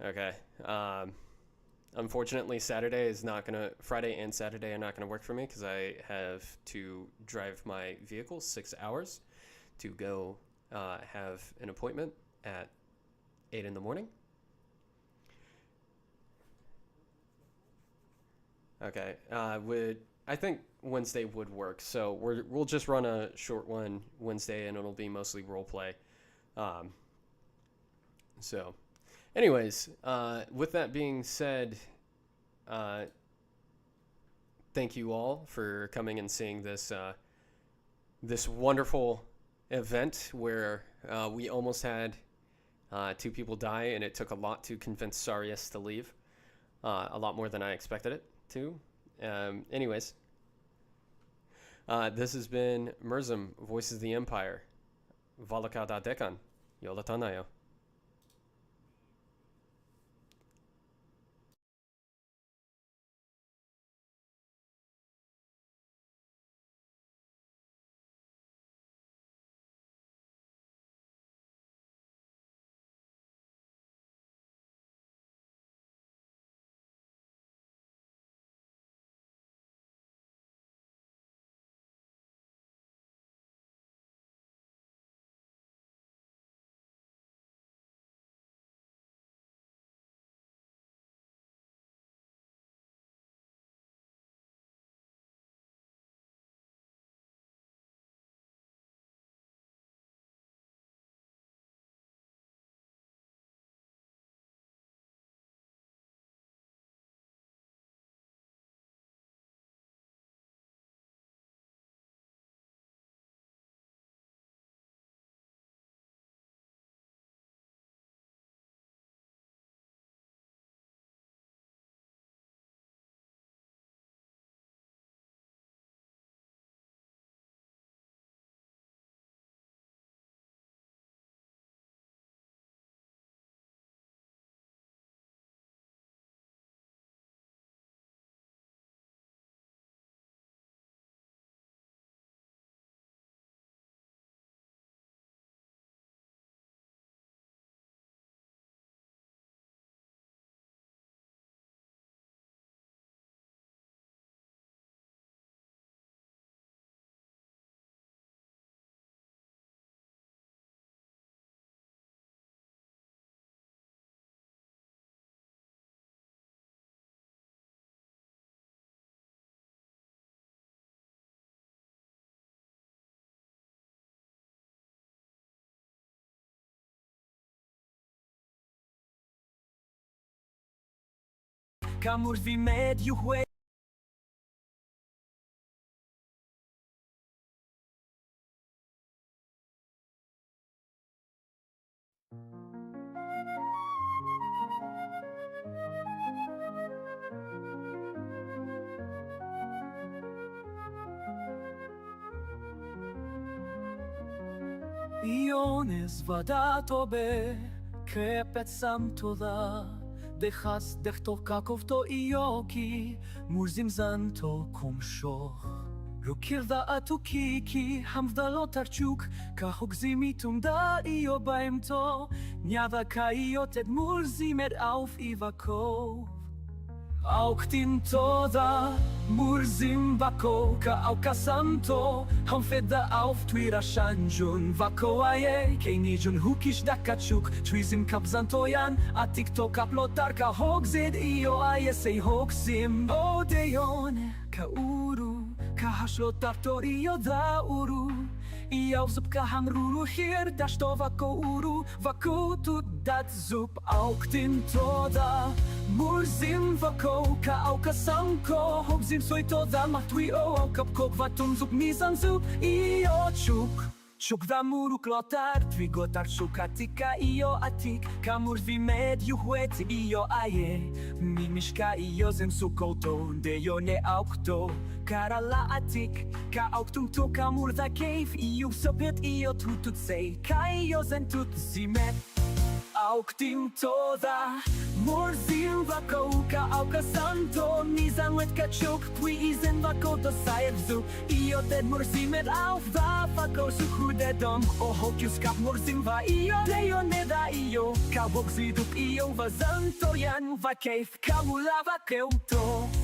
Okay. Unfortunately, Friday and Saturday are not gonna work for me because I have to drive my vehicle 6 hours to go have an appointment at 8 in the morning. Okay. I think Wednesday would work. So we'll just run a short one Wednesday, and it'll be mostly role play. So, anyways, with that being said, thank you all for coming and seeing this this wonderful event where we almost had 2 people die, and it took a lot to convince Sarius to leave. A lot more than I expected it to. Anyways, this has been Murzim, Voices of the Empire. Valakada Dekan. Yolatanayo. כמורזימד יוחווה Iones vadato be Krepet samtoda Dechas dechto kakovto ioki Murzim zanto komshoch Rukirda atukiki Hamvdalo tarchuk Kahogzimi tumda io baimto Nyada kaiotet murzimed auf ivakov Auch din toda Murzim vako ka au kasanto Han fedda auf twira shanjun vako aye Keinijun hukish dakachuk Twizim kapzantoyan A tiktok uploadar ka hogzid io aye say hogzim Odeon ka uru Ka hashlotar torio da uru Iaw zup ka hangruru hier Da sto vako uru Vako tu dat zup Auch din toda Murzim vako ka au kasanko Hogzim soy toda matwi o kapkok vatum zup mizan zup io chuk Chuk vamuru klotar tvigotar chukatika io atik Kamurzimed yuhwet io aye Mimishka io zem sukoto Deyo ne aukto Karala atik Ka auktum to kamurda cave Io sopet io tutut say Ka io zen tut zimet Auktim toda Murzim vako ka auka santo Nizan wet kachuk Pui izen vako to saevzu Io ted murzimed auf va vako sukudedom O hokius kap murzim va io Deyo neda io Ka vokzidup io va zanto yan Va keif ka mulava keuto